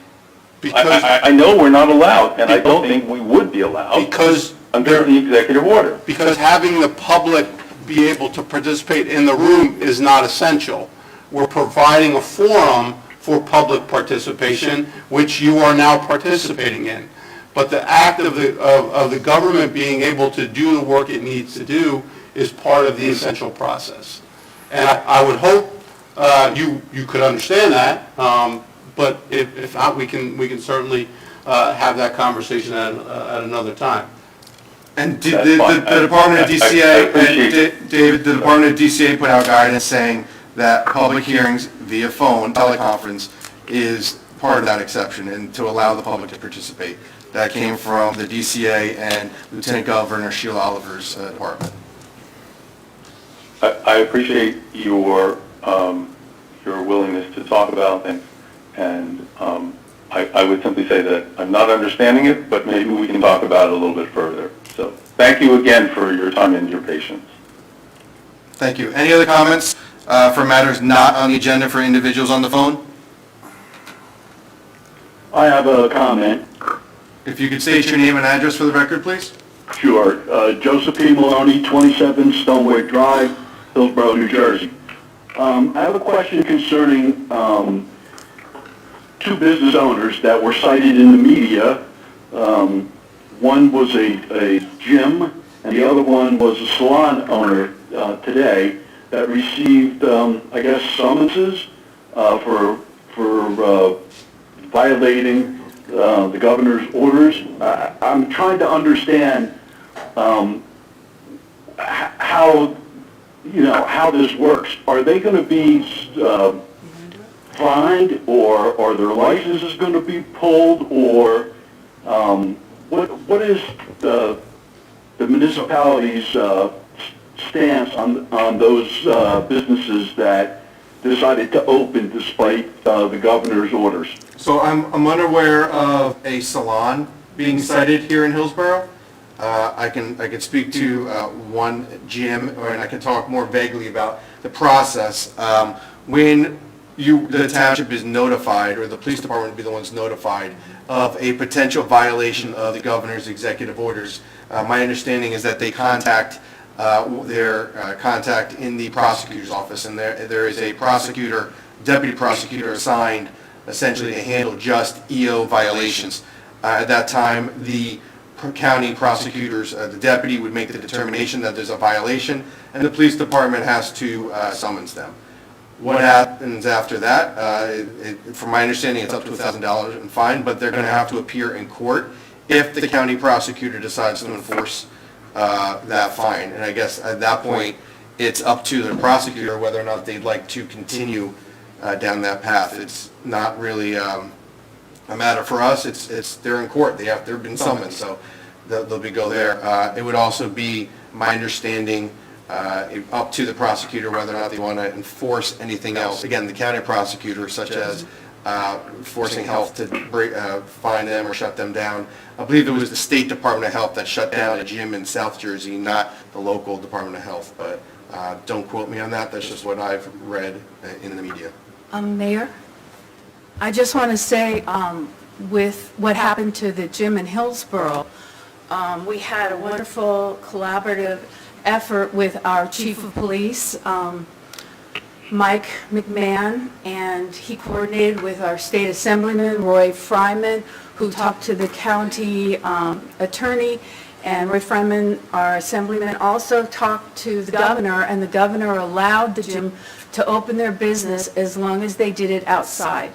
Because I know we're not allowed, and I don't think we would be allowed because under the executive order. Because having the public be able to participate in the room is not essential. We're providing a forum for public participation, which you are now participating in. But the act of the government being able to do the work it needs to do is part of the essential process. And I would hope you could understand that, but if not, we can certainly have that conversation at another time. And the Department of DCA, David, the Department of DCA put out guidance saying that public hearings via phone, teleconference, is part of that exception, and to allow the public to participate. That came from the DCA and Lieutenant Governor Sheila Oliver's department. I appreciate your willingness to talk about things, and I would simply say that I'm not understanding it, but maybe we can talk about it a little bit further. So thank you again for your time and your patience. Thank you. Any other comments for matters not on the agenda for individuals on the phone? I have a comment. If you could state your name and address for the record, please. Sure. Joseph P. Maloney, 27 Stoneway Drive, Hillsborough, New Jersey. I have a question concerning two business owners that were cited in the media. One was a gym, and the other one was a salon owner today that received, I guess, summonses for violating the governor's orders. I'm trying to understand how this works. Are they going to be fined, or are their licenses going to be pulled, or what is the municipality's stance on those businesses that decided to open despite the governor's orders? So I'm unaware of a salon being cited here in Hillsborough. I can speak to one gym, and I can talk more vaguely about the process. When the township is notified, or the police department would be the ones notified of a potential violation of the governor's executive orders, my understanding is that they contact their contact in the prosecutor's office, and there is a prosecutor, deputy prosecutor assigned essentially to handle just EO violations. At that time, the county prosecutors, the deputy would make the determination that there's a violation, and the police department has to summons them. What happens after that, from my understanding, it's up to $1,000 in fine, but they're going to have to appear in court if the county prosecutor decides to enforce that fine. And I guess at that point, it's up to the prosecutor whether or not they'd like to continue down that path. It's not really a matter for us. They're in court. They've been summoned, so they'll go there. It would also be my understanding up to the prosecutor whether or not they want to enforce anything else. Again, the county prosecutor, such as forcing health to fine them or shut them down. I believe it was the State Department of Health that shut down a gym in South Jersey, not the local Department of Health. But don't quote me on that. That's just what I've read in the media. Mayor, I just want to say, with what happened to the gym in Hillsborough, we had a wonderful collaborative effort with our chief of police, Mike McMahon, and he coordinated with our state assemblyman, Roy Fryman, who talked to the county attorney, and Roy Fryman, our assemblyman, also talked to the governor, and the governor allowed the gym to open their business as long as they did it outside.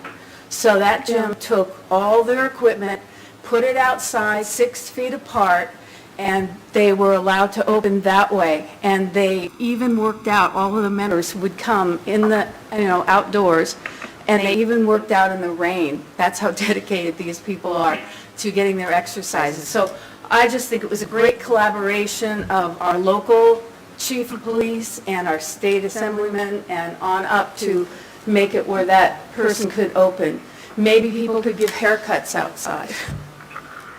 So that gym took all their equipment, put it outside 6 feet apart, and they were allowed to open that way. And they even worked out, all of the members would come in the, outdoors, and they even worked out in the rain. That's how dedicated these people are to getting their exercises. So I just think it was a great collaboration of our local chief of police and our state assemblyman and on up to make it where that person could open. Maybe people could give haircuts outside.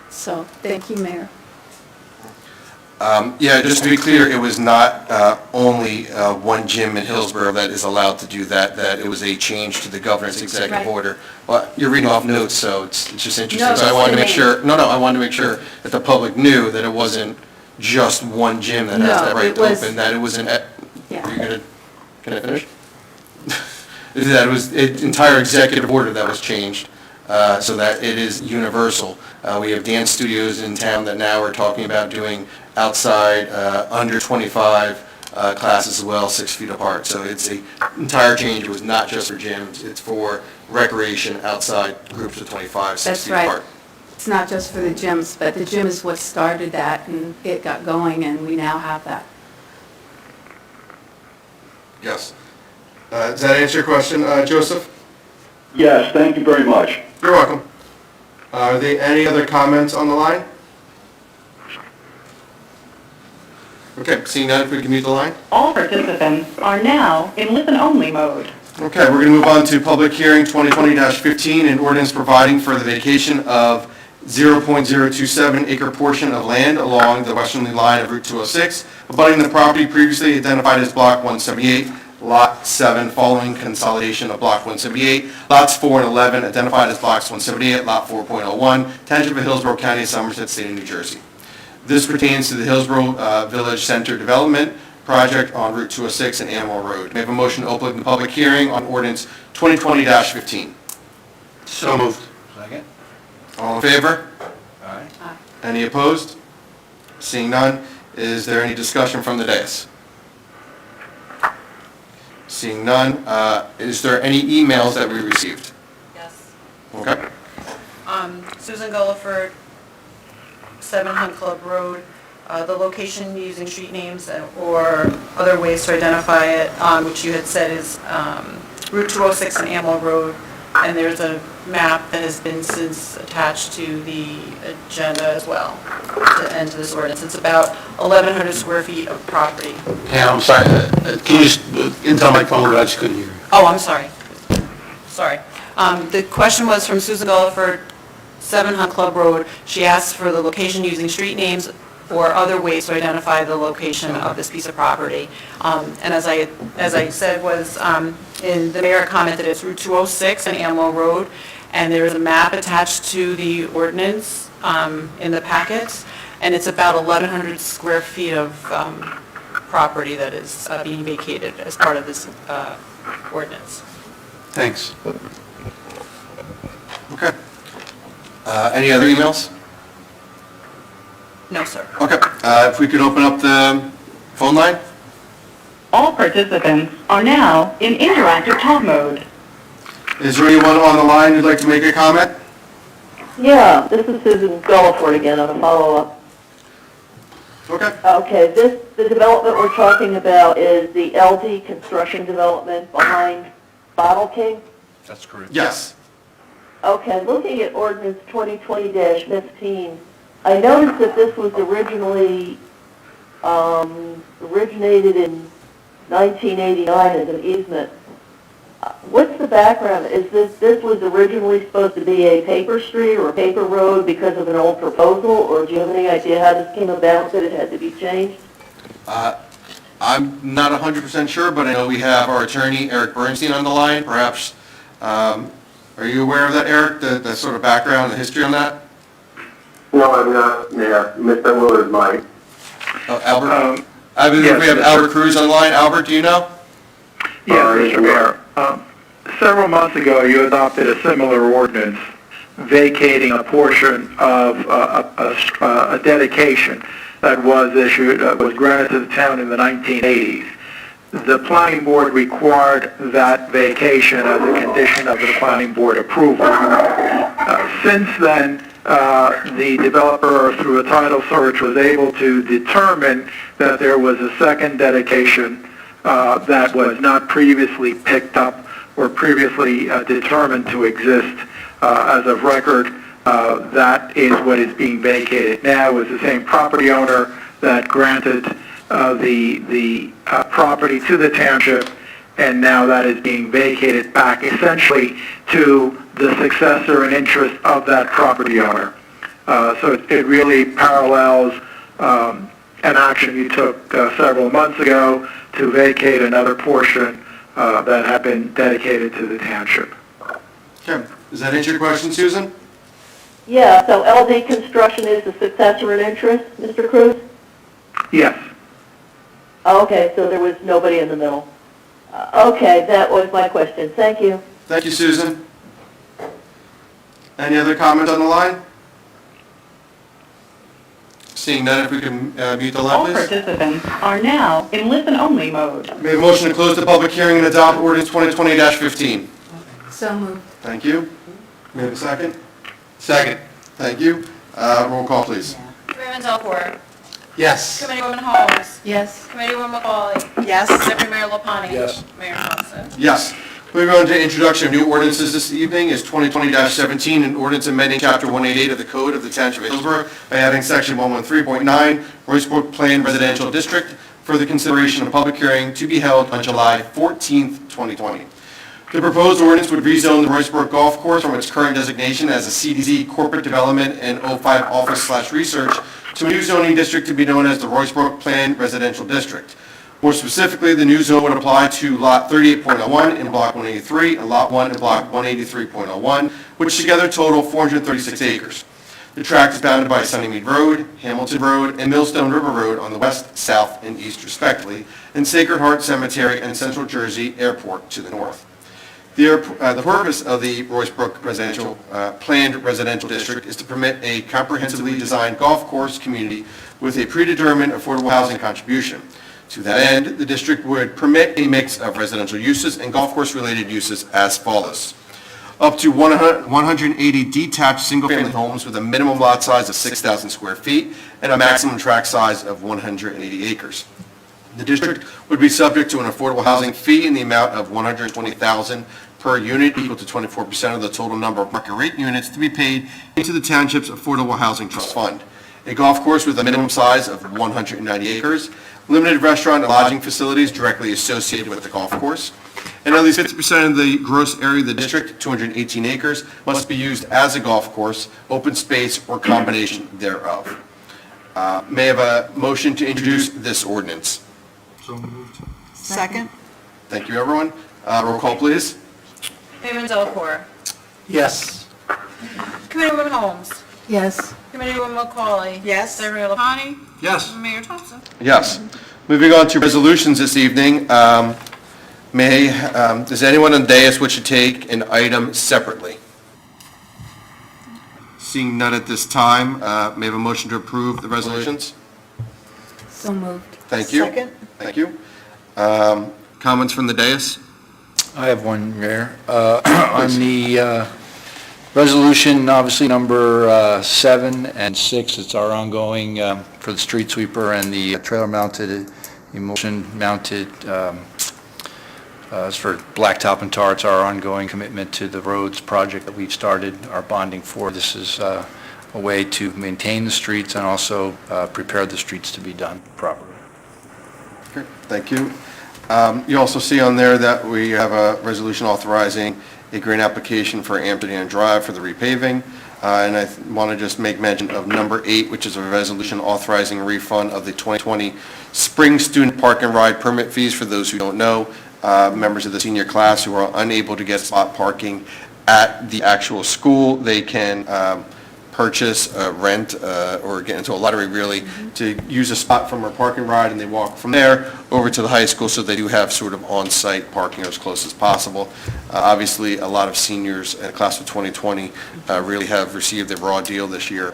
So, thank you, Mayor. Yeah, just to be clear, it was not only one gym in Hillsborough that is allowed to do that, that it was a change to the governor's executive Right. order. Well, you're reading off notes, so it's just interesting. No, So I wanted to make that's sure, I wanted to make sure that the public knew that it wasn't just one gym that has No, that right it to was- open, that it was an, Yeah. are you gonna, can I finish? That it was an entire executive order that was changed, so that it is universal. We have dance studios in town that now are talking about doing outside, under 25 classes as well, 6 feet apart. So it's an entire change. It was not just for gyms, it's for recreation outside groups of 25, 6 That's feet right. apart. It's not just for the gyms, but the gym is what started that, and it got going, and we now have that. Yes. Does that answer your question, Joseph? Yes, thank you very much. You're welcome. Are there any other comments on the line? Okay, seeing none, if we can mute the line. All participants are now in listen-only mode. Okay, we're going to move on to public hearing 2020-15, an ordinance providing for the vacation of 0.027 acre portion of land along the westerly line of Route 206, abutting the property previously identified as Block 178, Lot 7, following consolidation of Block 178, Lots 4 and 11 identified as Blocks 178, Lot 4.01, Township of Hillsborough County, Somerset, State of New Jersey. This pertains to the Hillsborough Village Center Development Project on Route 206 and Amwell Road. May I have a motion to open the public hearing on ordinance 2020-15? So moved. Second? All in favor? Aye. Any opposed? Seeing none, is there any discussion from the dais? Seeing none, is there any emails that we received? Yes. Okay. Susan Gulliford, 7 Hunt Club Road. The location using street names or other ways to identify it, which you had said is Route 206 and Amwell Road. And there's a map that has been since attached to the agenda as well, and to this ordinance. It's about 1,100 square feet of property. Yeah, I'm sorry, can you just, into my phone, I just couldn't hear you. Oh, I'm sorry. Sorry. The question was from Susan Gulliford, 7 Hunt Club Road. She asked for the location using street names or other ways to identify the location of this piece of property. And as I said was, in the mayor commented it's Route 206 and Amwell Road, and there is a map attached to the ordinance in the packet, and it's about 1,100 square feet of property that is being vacated as part of this ordinance. Thanks. Okay. Any other emails? No, sir. Okay. If we could open up the phone line? All participants are now in interactive talk mode. Is there anyone on the line who'd like to make a comment? Yeah, this is Susan Gulliford again on a follow-up. Okay. Okay, the development we're talking about is the LD construction development behind Bottle King? That's correct. Yes. Okay, looking at ordinance 2020-15, I noticed that this was originally, originated in 1989 as an easement. What's the background? Is this was originally supposed to be a paper street or a paper road because of an old proposal, or do you have any idea how this came about, that it had to be changed? I'm not 100% sure, but I know we have our attorney, Eric Bernstein, on the line. Perhaps, are you aware of that, Eric, the sort of background, the history on that? No, I'm not, yeah, Mr. Willard might. Albert? I believe we have Albert Cruz on the line. Albert, do you know? Yes, Mr. Mayor. Several months ago, you adopted a similar ordinance vacating a portion of a dedication that was issued, was granted to the town in the 1980s. The planning board required that vacation as a condition of the planning board approval. Since then, the developer, through a title search, was able to determine that there was a second dedication that was not previously picked up or previously determined to exist as of record. That is what is being vacated now. Is the same property owner that granted the property to the township, and now that is being vacated back essentially to the successor in interest of that property owner. So it really parallels an action you took several months ago to vacate another portion that had been dedicated to the township. Okay, does that answer your question, Susan? Yeah, so LD Construction is the successor in interest, Mr. Cruz? Yes. Okay, so there was nobody in the middle. Okay, that was my question. Thank you. Thank you, Susan. Any other comments on the line? Seeing none, if we can mute the line, All please. participants are now in listen-only mode. May I have a motion to close the public hearing and adopt ordinance 2020-15? So moved. Thank you. May I have a second? Second. Thank you. Roll call, please. Committeeman Delport. Yes. Committeewoman Holmes. Yes. Committeewoman McCauley. Yes. Deputy Mayor LaPlante. Yes. Mayor Thompson. Yes. Moving on to introduction of new ordinances this evening is 2020-17, an ordinance amending Chapter 188 of the Code of the Township of Hillsborough by adding Section 113.9, Roycebrook Plan Residential District, for the consideration of public hearing to be held on July 14th, 2020. The proposed ordinance would rezone the Roycebrook Golf Course from its current designation as a CDZ Corporate Development and 05 Office/Research to a new zoning district to be known as the Roycebrook Plan Residential District. More specifically, the new zone would apply to Lot 38.01 in Block 183 and Lot 1 in Block 183.01, which together total 436 acres. The tract is bounded by Sunnymead Road, Hamilton Road, and Millstone River Road on the west, south, and east respectively, and Sacred Heart Cemetery and Central Jersey Airport to the north. The purpose of the Roycebrook Planned Residential District is to permit a comprehensively designed golf course community with a predetermined affordable housing contribution. To that end, the district would permit a mix of residential uses and golf course-related uses as follows. Up to 180 detached single-family homes with a minimum lot size of 6,000 square feet and a maximum tract size of 180 acres. The district would be subject to an affordable housing fee in the amount of $120,000 per unit, equal to 24% of the total number of market rate units to be paid into the township's Affordable Housing Trust Fund. A golf course with a minimum size of 190 acres, limited restaurant and lodging facilities directly associated with the golf course, and at least 50% of the gross area of the district, 218 acres, must be used as a golf course, open space, or combination thereof. May I have a motion to introduce this ordinance? So moved. Second? Thank you, everyone. Roll call, please. Committeeman Delport. Yes. Committeewoman Holmes. Yes. Committeewoman McCauley. Yes. Deputy Mayor LaPlante. Yes. Mayor Thompson. Yes. Moving on to resolutions this evening. Does anyone on the dais wish to take an item separately? Seeing none at this time, may I have a motion to approve the resolutions? So moved. Thank you. Second? Thank you. Comments from the dais? I have one, Mayor. On the resolution, obviously number 7 and 6, it's our ongoing for the street sweeper and the trailer-mounted, emulsion-mounted, as for blacktop and tar, it's our ongoing commitment to the roads project that we've started our bonding for. This is a way to maintain the streets and also prepare the streets to be done properly. Okay, thank you. You also see on there that we have a resolution authorizing a grant application for Amsterdam Drive for the repaving. And I want to just make mention of number 8, which is a resolution authorizing a refund of the 2020 spring student park and ride permit fees. For those who don't know, members of the senior class who are unable to get spot parking at the actual school, they can purchase, rent, or get into a lottery really, to use a spot from our park and ride, and they walk from there over to the high school, so they do have sort of on-site parking as close as possible. Obviously, a lot of seniors in the class of 2020 really have received a raw deal this year,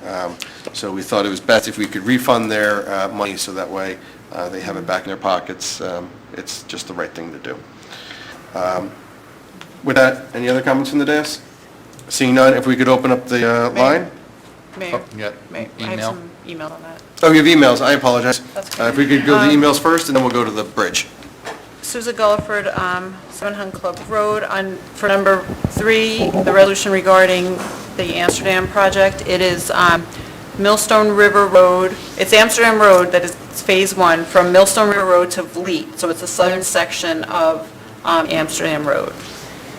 so we thought it was best if we could refund their money so that way they have it back in their pockets. It's just the right thing to do. With that, any other comments from the dais? Seeing none, if we could open up the line? Mayor. Yeah, Mayor, I have email. some email on that. Oh, you have emails, I apologize. That's okay. If we could go to the emails first, and then we'll go to the bridge. Susan Gulliford, 7 Hun Club Road, for number 3, the resolution regarding the Amsterdam project. It is Millstone River Road, it's Amsterdam Road that is Phase 1, from Millstone River Road to Vliet. So it's the southern section of Amsterdam Road.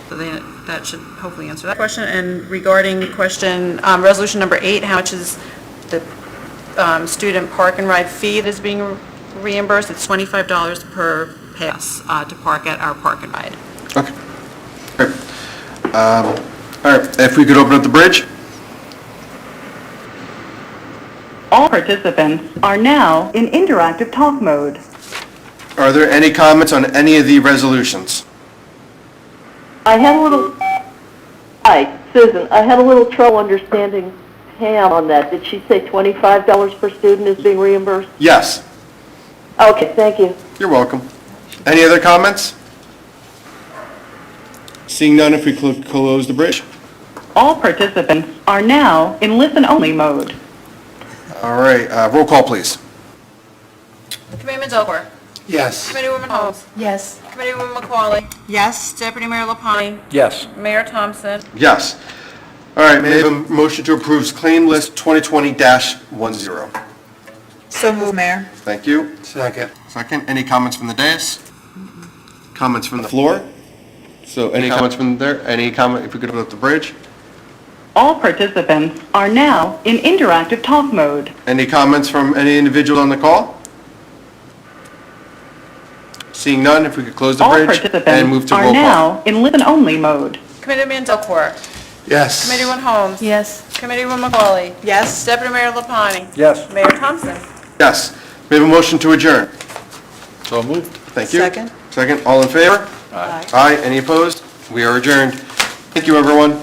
So that should hopefully answer that question. And regarding question, resolution number 8, how much is the student park and ride fee that is being reimbursed? It's $25 per pass to park at our park and ride. Okay. Great. All right, if we could open up the bridge? All participants are now in interactive talk mode. Are there any comments on any of the resolutions? I had a little, hi, Susan, I had a little trouble understanding Pam on that. Did she say $25 per student is being reimbursed? Yes. Okay, thank you. You're welcome. Any other comments? Seeing none, if we could close the bridge? All participants are now in listen-only mode. All right, roll call, please. Committeeman Delcor. Yes. Committeewoman Holmes. Yes. Committeewoman McCauley. Yes? Deputy Mayor Lapani. Yes. Mayor Thompson. Yes. All right, may I have a motion to approve claim list 2020-10? So moved, Mayor. Thank you. Second. Second, any comments from the dais? Comments from the floor? So any comments from there? Any comment, if we could open up the bridge? All participants are now in interactive talk mode. Any comments from any individual on the call? Seeing none, if we could close the All bridge and move participants to are roll call. now in listen-only mode. Committeeman Delcor. Yes. Committeewoman Holmes. Yes. Committeewoman McCauley. Yes? Deputy Mayor Lapani. Yes. Mayor Thompson. Yes. May I have a motion to adjourn? So moved. Thank you. Second. Second, all in favor? Aye. Aye, any opposed? We are adjourned. Thank you, everyone.